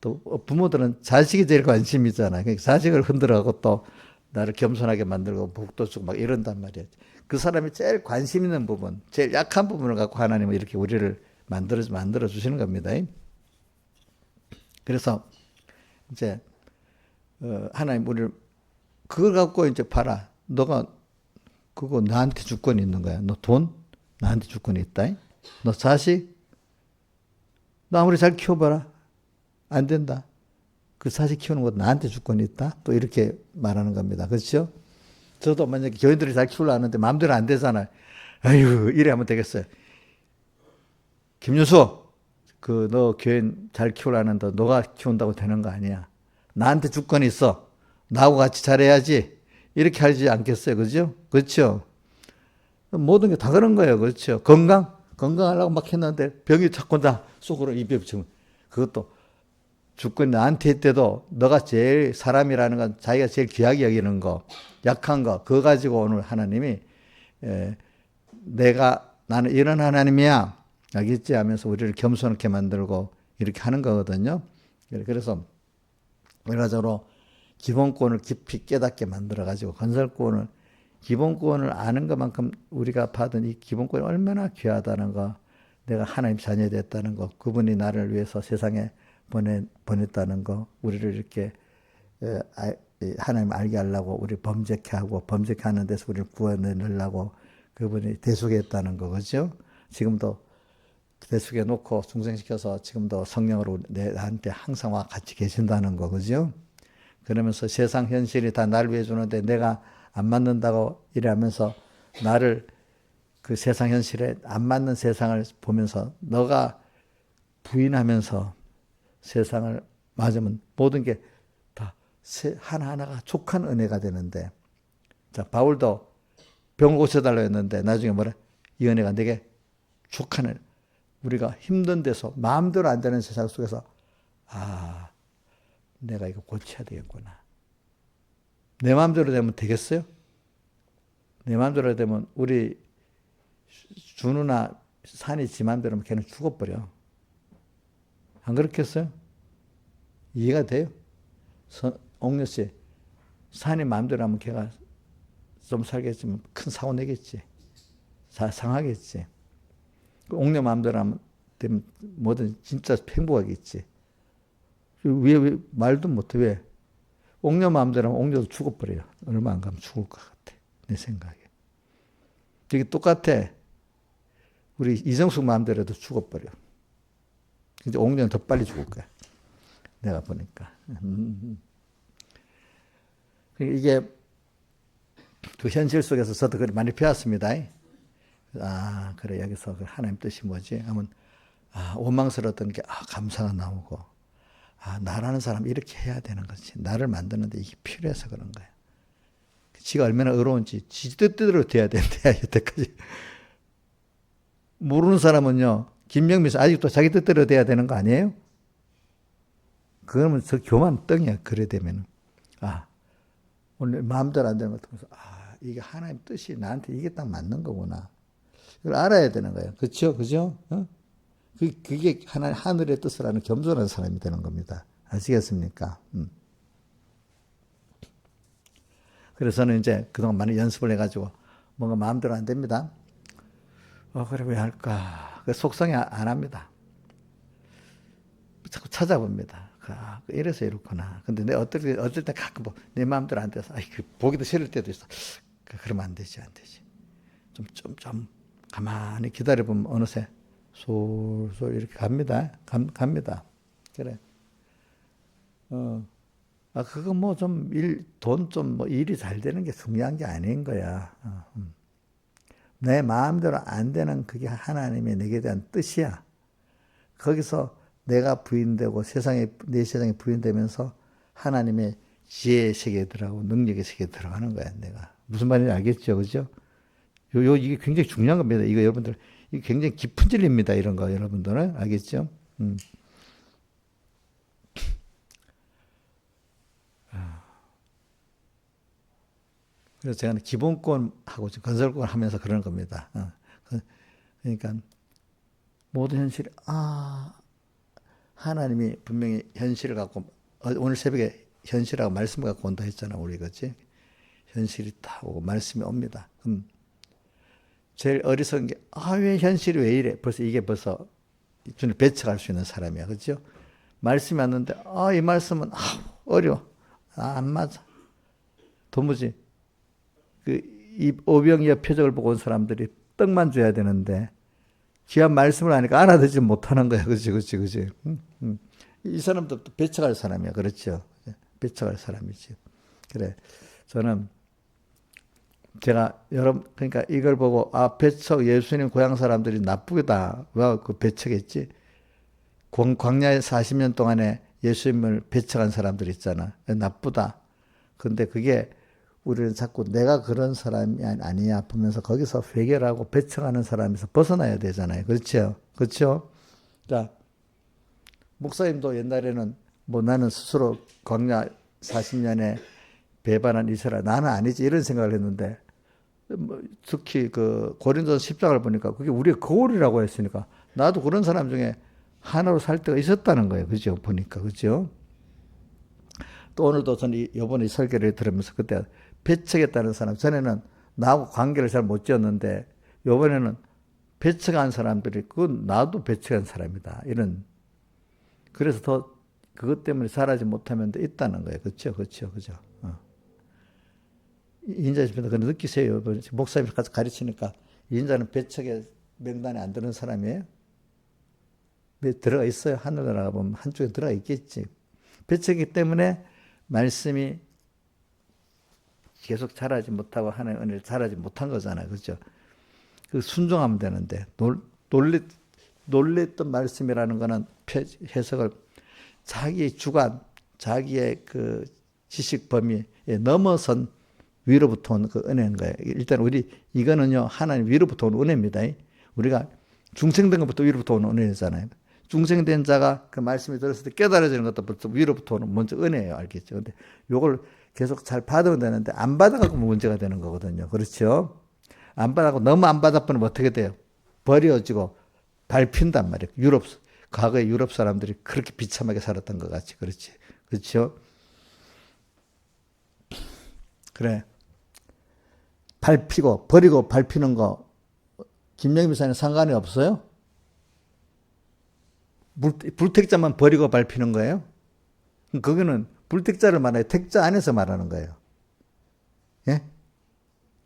S1: 또 부모들은 자식이 제일 관심이잖아요. 그러니까 자식을 흔들어가고 또 나를 겸손하게 만들고 복도 주고 막 이런단 말이야. 그 사람이 제일 관심 있는 부분, 제일 약한 부분을 갖고 하나님은 이렇게 우리를 만들어 주시는 겁니다. 그래서 이제 하나님 우리를 그걸 갖고 이제 봐라. 너가 그거 나한테 주권이 있는 거야. 너 돈 나한테 주권이 있다. 너 자식 너 아무리 잘 키워봐라. 안 된다. 그 자식 키우는 것도 나한테 주권이 있다. 또 이렇게 말하는 겁니다. 그렇죠? 저도 만약에 교인들이 잘 키우려 하는데 마음대로 안 되잖아요. 아유, 이래 하면 되겠어요. 김윤수, 너 교인 잘 키우려는데 너가 키운다고 되는 거 아니야. 나한테 주권이 있어. 나하고 같이 잘해야지. 이렇게 하지 않겠어요. 그죠? 그렇죠? 모든 게 다 그런 거예요. 그렇죠? 건강하려고 막 했는데 병이 자꾸 다 속으로 입에 붙이면 그것도 주권이 나한테 있대도 너가 제일 사람이라는 건 자기가 제일 귀하게 여기는 거, 약한 거, 그거 가지고 오늘 하나님이 나는 이런 하나님이야. 알겠지? 하면서 우리를 겸손하게 만들고 이렇게 하는 거거든요. 그래서 결과적으로 기본권을 깊이 깨닫게 만들어가지고 건설권을 기본권을 아는 것만큼 우리가 받은 이 기본권이 얼마나 귀하다는 거, 내가 하나님 자녀 됐다는 거, 그분이 나를 위해서 세상에 보냈다는 거, 우리를 이렇게 하나님 알게 하려고 우리 범죄케 하고 범죄케 하는 데서 우리를 구원해내려고 그분이 대속했다는 거, 그죠? 지금도 대속해 놓고 중생시켜서 지금도 성령으로 나한테 항상 와 같이 계신다는 거, 그죠? 그러면서 세상 현실이 다 나를 위해 주는데 내가 안 맞는다고 이래하면서 나를 그 세상 현실에 안 맞는 세상을 보면서 너가 부인하면서 세상을 맞으면 모든 게 다 하나하나가 족한 은혜가 되는데, 자, 바울도 병을 고쳐달라고 했는데 나중에 뭐래? 이 은혜가 내게 족한 은혜. 우리가 힘든 데서 마음대로 안 되는 세상 속에서 내가 이거 고쳐야 되겠구나. 내 마음대로 되면 되겠어요? 내 마음대로 되면 우리 준우나 산이 지 마음대로 하면 걔는 죽어버려. 안 그렇겠어요? 이해가 돼요? 옥녀 씨, 산이 마음대로 하면 걔가 좀 살겠지만 큰 사고 내겠지. 상하겠지. 옥녀 마음대로 하면 되면 뭐든 진짜 행복하겠지. 왜 말도 못해. 왜? 옥녀 마음대로 하면 옥녀도 죽어버려요. 얼마 안 가면 죽을 것 같아. 내 생각에. 이게 똑같아. 우리 이정숙 마음대로 해도 죽어버려. 근데 옥녀는 더 빨리 죽을 거야. 내가 보니까. 이게 그 현실 속에서 저도 그걸 많이 배웠습니다. 그래, 여기서 하나님 뜻이 뭐지? 하면, 원망스러웠던 게, 감사가 나오고, 나라는 사람 이렇게 해야 되는 거지. 나를 만드는데 이게 필요해서 그런 거야. 지가 얼마나 의로운지, 지 뜻대로 돼야 된대, 여태까지. 모르는 사람은요, 김명미 씨 아직도 자기 뜻대로 돼야 되는 거 아니에요? 그러면 저 교만 떵이야, 그래 되면은. 오늘 마음대로 안 되는 것 같으면서, 이게 하나님 뜻이 나한테 이게 딱 맞는 거구나. 그걸 알아야 되는 거예요. 그렇죠? 그죠? 그게 하늘의 뜻을 아는 겸손한 사람이 되는 겁니다. 아시겠습니까? 그래서 저는 이제 그동안 많이 연습을 해가지고 뭔가 마음대로 안 됩니다. 그래, 왜 할까? 속상해 안 합니다. 자꾸 찾아봅니다. 이래서 이렇구나. 근데 내가 어떨 때 가끔 내 마음대로 안 돼서, 보기도 싫을 때도 있어. 그러면 안 되지. 좀 가만히 기다려보면 어느새 솔솔 이렇게 갑니다. 갑니다. 그래. 그거 뭐 좀 돈 좀 뭐 일이 잘 되는 게 중요한 게 아닌 거야. 내 마음대로 안 되는 그게 하나님의 내게 대한 뜻이야. 거기서 내가 부인되고 내 세상에 부인되면서 하나님의 지혜의 세계에 들어가고 능력의 세계에 들어가는 거야, 내가. 무슨 말인지 알겠죠? 그죠? 이게 굉장히 중요한 겁니다. 이거 여러분들, 이게 굉장히 깊은 진리입니다. 이런 거, 여러분들은. 알겠죠? 그래서 제가 기본권하고 건설권 하면서 그러는 겁니다. 그러니까, 모든 현실이, 하나님이 분명히 현실을 갖고, 오늘 새벽에 현실하고 말씀을 갖고 온다 했잖아, 우리, 그치? 현실이 다 오고, 말씀이 옵니다. 그럼, 제일 어리석은 게, 왜 현실이 왜 이래? 이게 주님 배척할 수 있는 사람이야. 그죠? 말씀이 왔는데, 이 말씀은, 어려워. 안 맞아. 도무지, 이 오병이어 표적을 보고 온 사람들이 떡만 줘야 되는데, 귀한 말씀을 하니까 알아듣지 못하는 거야. 그치. 이 사람도 또 배척할 사람이야. 그렇죠. 배척할 사람이지. 그래. 저는 제가 그러니까 이걸 보고, 배척, 예수님 고향 사람들이 나쁘다. 왜 그 배척했지? 광야에 40년 동안에 예수님을 배척한 사람들 있잖아. 나쁘다. 근데 그게 우리는 자꾸 내가 그런 사람이 아니야 보면서 거기서 회개하고 배척하는 사람에서 벗어나야 되잖아요. 그렇죠? 그렇죠? 자, 목사님도 옛날에는 나는 스스로 광야 40년에 배반한 이스라엘, 나는 아니지 이런 생각을 했는데, 특히 그 고린도서 10장을 보니까 그게 우리의 거울이라고 했으니까 나도 그런 사람 중에 하나로 살 때가 있었다는 거예요. 그죠? 보니까. 그죠? 또 오늘도 저는 이번에 설교를 들으면서 그때 배척했다는 사람, 전에는 나하고 관계를 잘 못 지었는데 이번에는 배척한 사람들이 그건 나도 배척한 사람이다. 이런, 그래서 더 그것 때문에 잘하지 못하면 있다는 거예요. 그렇죠? 그렇죠? 그죠? 인자 집에서 그런 느끼세요. 목사님이 가서 가르치니까 인자는 배척의 명단에 안 드는 사람이에요. 들어가 있어요. 하늘나라가 보면 한쪽에 들어가 있겠지. 배척이기 때문에 말씀이 계속 자라지 못하고 하나님의 은혜를 자라지 못한 거잖아요. 그렇죠? 그 순종하면 되는데 놀랬던 말씀이라는 거는 해석을 자기의 주관, 자기의 그 지식 범위에 넘어선 위로부터 온 그 은혜인 거예요. 일단 이거는요, 하나님 위로부터 온 은혜입니다. 우리가 중생된 것부터 위로부터 오는 은혜잖아요. 중생된 자가 그 말씀이 들었을 때 깨달아지는 것도 위로부터 오는 먼저 은혜예요. 알겠죠? 근데 요걸 계속 잘 받으면 되는데 안 받아갖고 문제가 되는 거거든요. 그렇죠? 안 받아갖고 너무 안 받아보면 어떻게 돼요? 버려지고 밟힌단 말이에요. 과거에 유럽 사람들이 그렇게 비참하게 살았던 것 같이. 그렇지. 그렇죠? 그래. 버리고 밟히는 거, 김영희 비사는 상관이 없어요? 불택자만 버리고 밟히는 거예요? 그거는 불택자를 말해요. 택자 안에서 말하는 거예요. 예?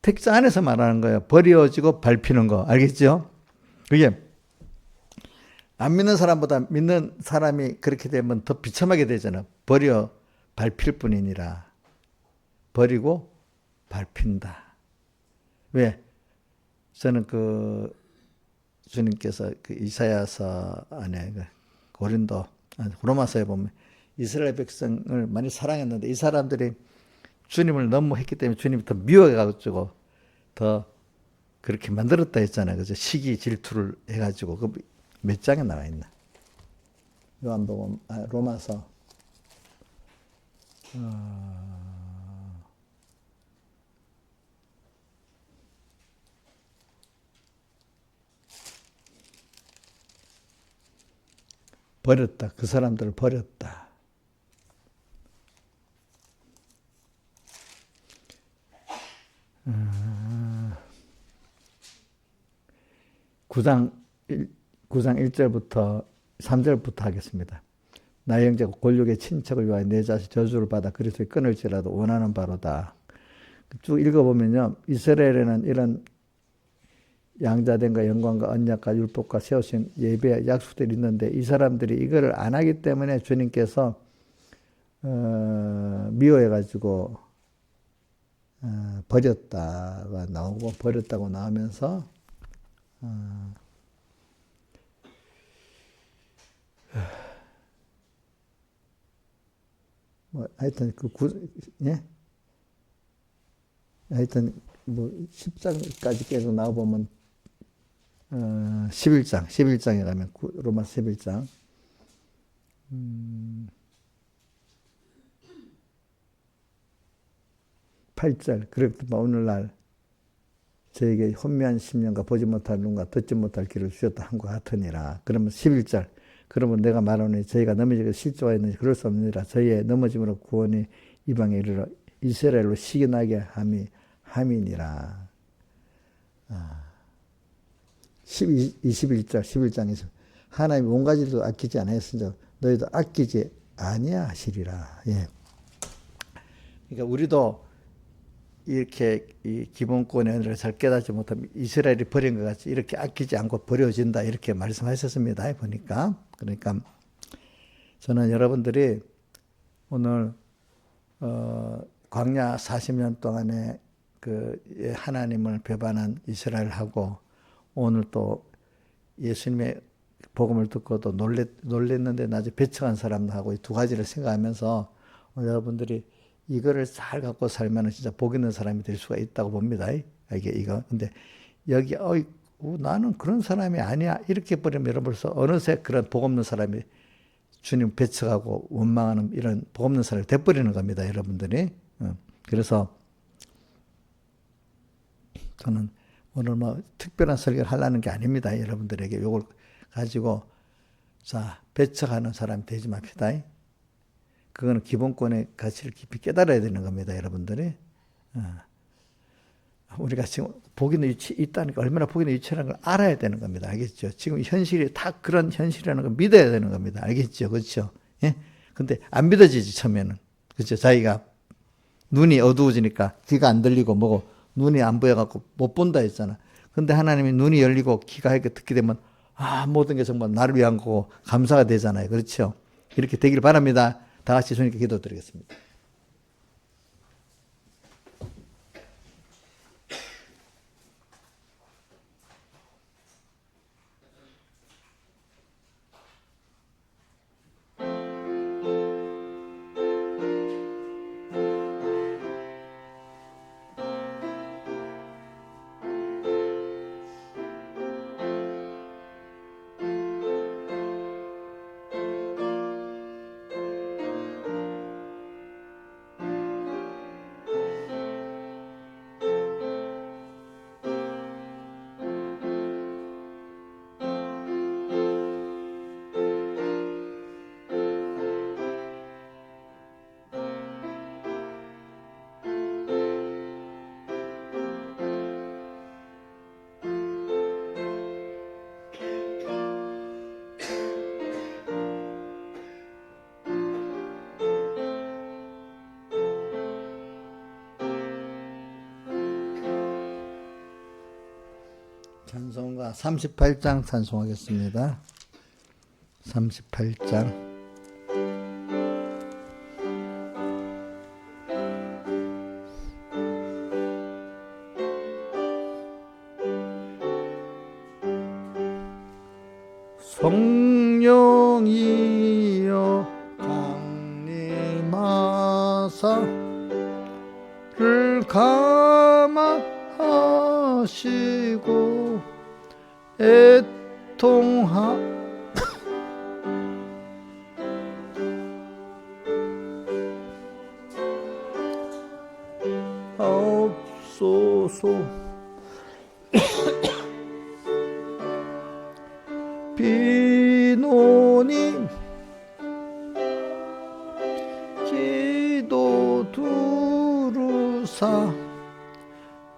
S1: 택자 안에서 말하는 거예요. 버려지고 밟히는 거. 알겠죠? 그게 안 믿는 사람보다 믿는 사람이 그렇게 되면 더 비참하게 되잖아. 버려 밟힐 뿐이니라. 버리고 밟힌다. 왜? 저는 주님께서 이사야서 안에 고린도, 로마서에 보면 이스라엘 백성을 많이 사랑했는데 이 사람들이 주님을 너무 했기 때문에 주님이 더 미워해가지고 더 그렇게 만들었다 했잖아요. 그죠? 시기 질투를 해가지고. 몇 장에 나와 있나? 요한복음, 로마서. 버렸다. 그 사람들을 버렸다. 구장 1절부터 3절부터 하겠습니다. 나의 형제 골육의 친척을 위하여 내 자식 저주를 받아 그리스도의 끊을지라도 원하는 바로다. 쭉 읽어보면요. 이스라엘에는 이런 양자됨과 영광과 언약과 율법과 세우신 예배 약속들이 있는데 이 사람들이 이거를 안 하기 때문에 주님께서 미워해가지고 버렸다가 나오고, 버렸다고 나오면서 하여튼 예? 하여튼 10장까지 계속 나와보면 11장에 가면 로마 11장 8절 그렇게 오늘날 저에게 혼미한 심령과 보지 못할 눈과 듣지 못할 귀를 주셨다 한 것 같으니라. 그러면 11절 그러면 내가 말하노니 저희가 넘어지고 실족하였는지 그럴 수 없느니라. 저희의 넘어짐으로 구원이 이방에 이르러 이스라엘로 시기나게 함이니라. 21절 11장에서 하나님이 온 가지도 아끼지 아니하였으니 너희도 아끼지 아니하시리라. 예. 그러니까 우리도 이렇게 이 기본권의 은혜를 잘 깨닫지 못하면 이스라엘이 버린 것 같이 이렇게 아끼지 않고 버려진다 이렇게 말씀하셨습니다. 보니까. 그러니까 저는 여러분들이 오늘 광야 40년 동안에 그 하나님을 배반한 이스라엘하고 오늘 또 예수님의 복음을 듣고도 놀랬는데 나중에 배척한 사람하고 이 두 가지를 생각하면서 여러분들이 이거를 잘 갖고 살면 진짜 복 있는 사람이 될 수가 있다고 봅니다. 이거. 근데 여기, 나는 그런 사람이 아니야. 이렇게 버리면 여러분서 어느새 그런 복 없는 사람이 주님 배척하고 원망하는 이런 복 없는 사람이 돼버리는 겁니다. 여러분들이. 그래서 저는 오늘 뭐 특별한 설교를 하려는 게 아닙니다. 여러분들에게 이걸 가지고 자, 배척하는 사람이 되지 맙시다. 그거는 기본권의 가치를 깊이 깨달아야 되는 겁니다. 여러분들이. 우리가 지금 복 있는 위치에 있다니까 얼마나 복 있는 위치라는 걸 알아야 되는 겁니다. 알겠죠? 지금 현실이 다 그런 현실이라는 걸 믿어야 되는 겁니다. 알겠죠? 그렇죠? 예? 근데 안 믿어지지, 처음에는. 그렇죠? 자기가 눈이 어두워지니까 귀가 안 들리고 뭐고 눈이 안 보여갖고 못 본다 했잖아. 근데 하나님이 눈이 열리고 귀가 이렇게 듣게 되면 모든 게 정말 나를 위한 거고 감사가 되잖아요. 그렇죠? 이렇게 되길 바랍니다. 다 같이 주님께 기도드리겠습니다. 찬송가 38장 찬송하겠습니다. 38장. 성령이여 강림하사를 감화하시고 애통하옵소서. 비노니 기도 두루사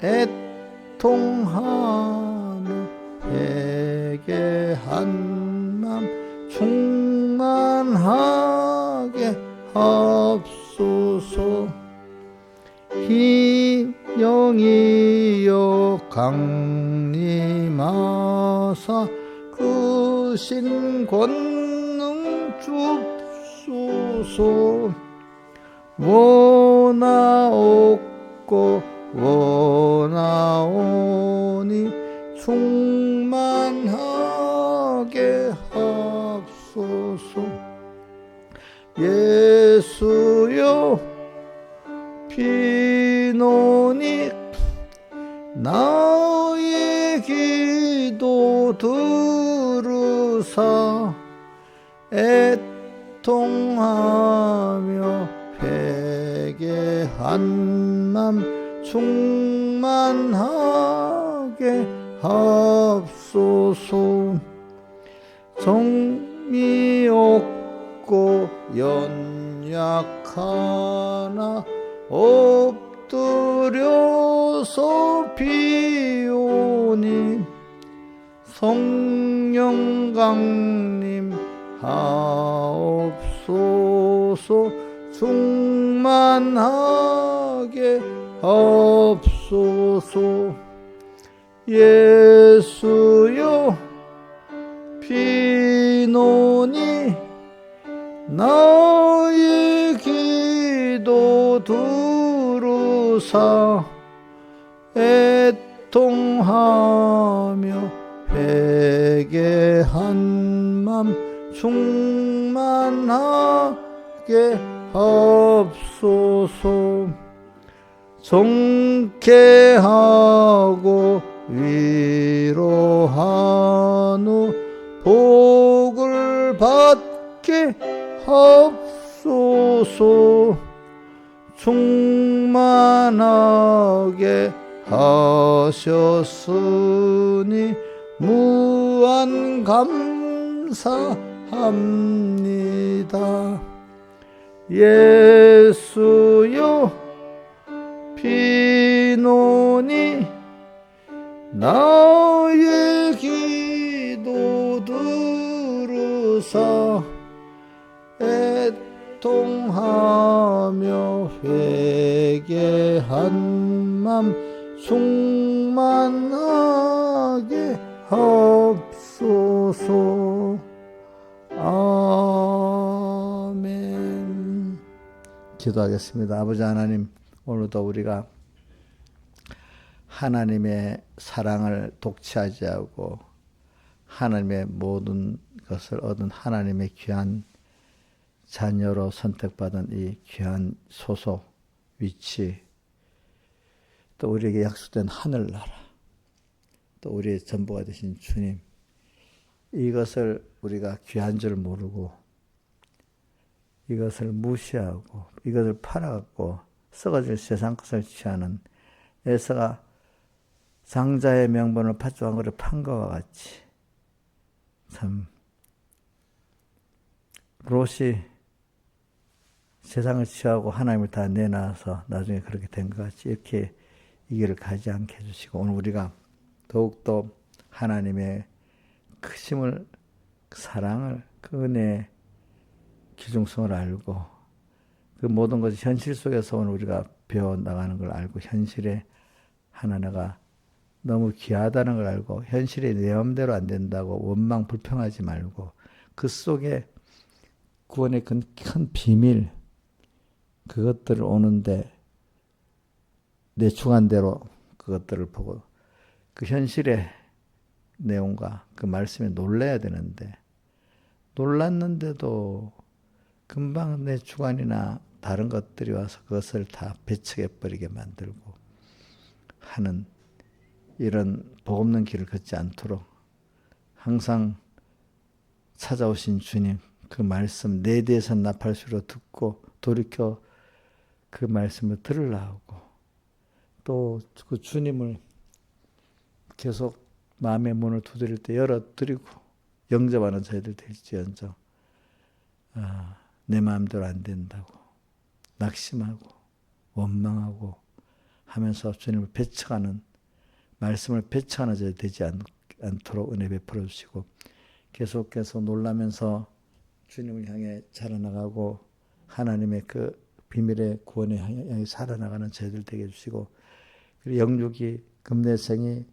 S1: 애통하며 회개한 맘 충만하게 하옵소서. 희영이여 강림하사 크신 권능 줍소서. 원하옵고 원하오니 충만하게 하옵소서. 예수여 비노니 나의 기도 들으사 애통하며 회개한 맘 충만하게 하옵소서. 정미 없고 연약하나 엎드려서 비오니 성령 강림하옵소서. 충만하게 하옵소서. 예수여 비노니 나의 기도 들으사 애통하며 회개한 맘 충만하게 하옵소서. 정케하고 위로한 후 복을 받게 하옵소서. 충만하게 하셨으니 무한 감사합니다. 예수여 비노니 나의 기도 들으사 애통하며 회개한 맘 충만하게 하옵소서. 아멘. 기도하겠습니다. 아버지 하나님, 오늘도 우리가 하나님의 사랑을 독취하지 않고 하나님의 모든 것을 얻은 하나님의 귀한 자녀로 선택받은 이 귀한 소속, 위치, 또 우리에게 약속된 하늘나라, 또 우리의 전부가 되신 주님, 이것을 우리가 귀한 줄 모르고 이것을 무시하고 이것을 팔아갖고 썩어질 세상 것을 취하는 에서가 장자의 명분을 팥죽한 것을 판 것과 같이 참 롯이 세상을 취하고 하나님을 다 내놔서 나중에 그렇게 된 것 같이 이렇게 이 길을 가지 않게 해주시고, 오늘 우리가 더욱더 하나님의 크심을, 사랑을, 그 은혜의 기중성을 알고 그 모든 것이 현실 속에서 오늘 우리가 배워나가는 걸 알고 현실에 하나님가 너무 귀하다는 걸 알고 현실이 내 마음대로 안 된다고 원망 불평하지 말고 그 속에 구원의 큰 비밀, 그것들을 오는데 내 주관대로 그것들을 보고 그 현실의 내용과 그 말씀에 놀라야 되는데 놀랐는데도 금방 내 주관이나 다른 것들이 와서 그것을 다 배척해버리게 만들고 하는 이런 복없는 길을 걷지 않도록 항상 찾아오신 주님, 그 말씀 내 대해서 나팔수로 듣고 돌이켜 그 말씀을 들으려고 또 그 주님을 계속 마음의 문을 두드릴 때 열어드리고 영접하는 저희들 될지언정 내 마음대로 안 된다고 낙심하고 원망하고 하면서 주님을 배척하는 말씀을 배척하는 저희 되지 않도록 은혜 베풀어 주시고 계속해서 놀라면서 주님을 향해 자라나가고 하나님의 그 비밀의 구원에 향해 살아나가는 저희들 되게 해주시고 그리고 영육이 금내생이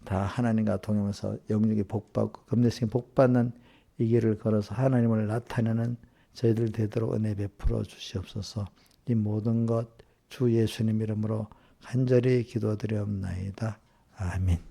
S1: 다 하나님과 동행하면서 영육이 복받고 금내생이 복받는 이 길을 걸어서 하나님을 나타내는 저희들 되도록 은혜 베풀어 주시옵소서. 이 모든 것 주 예수님 이름으로 간절히 기도드리옵나이다. 아멘.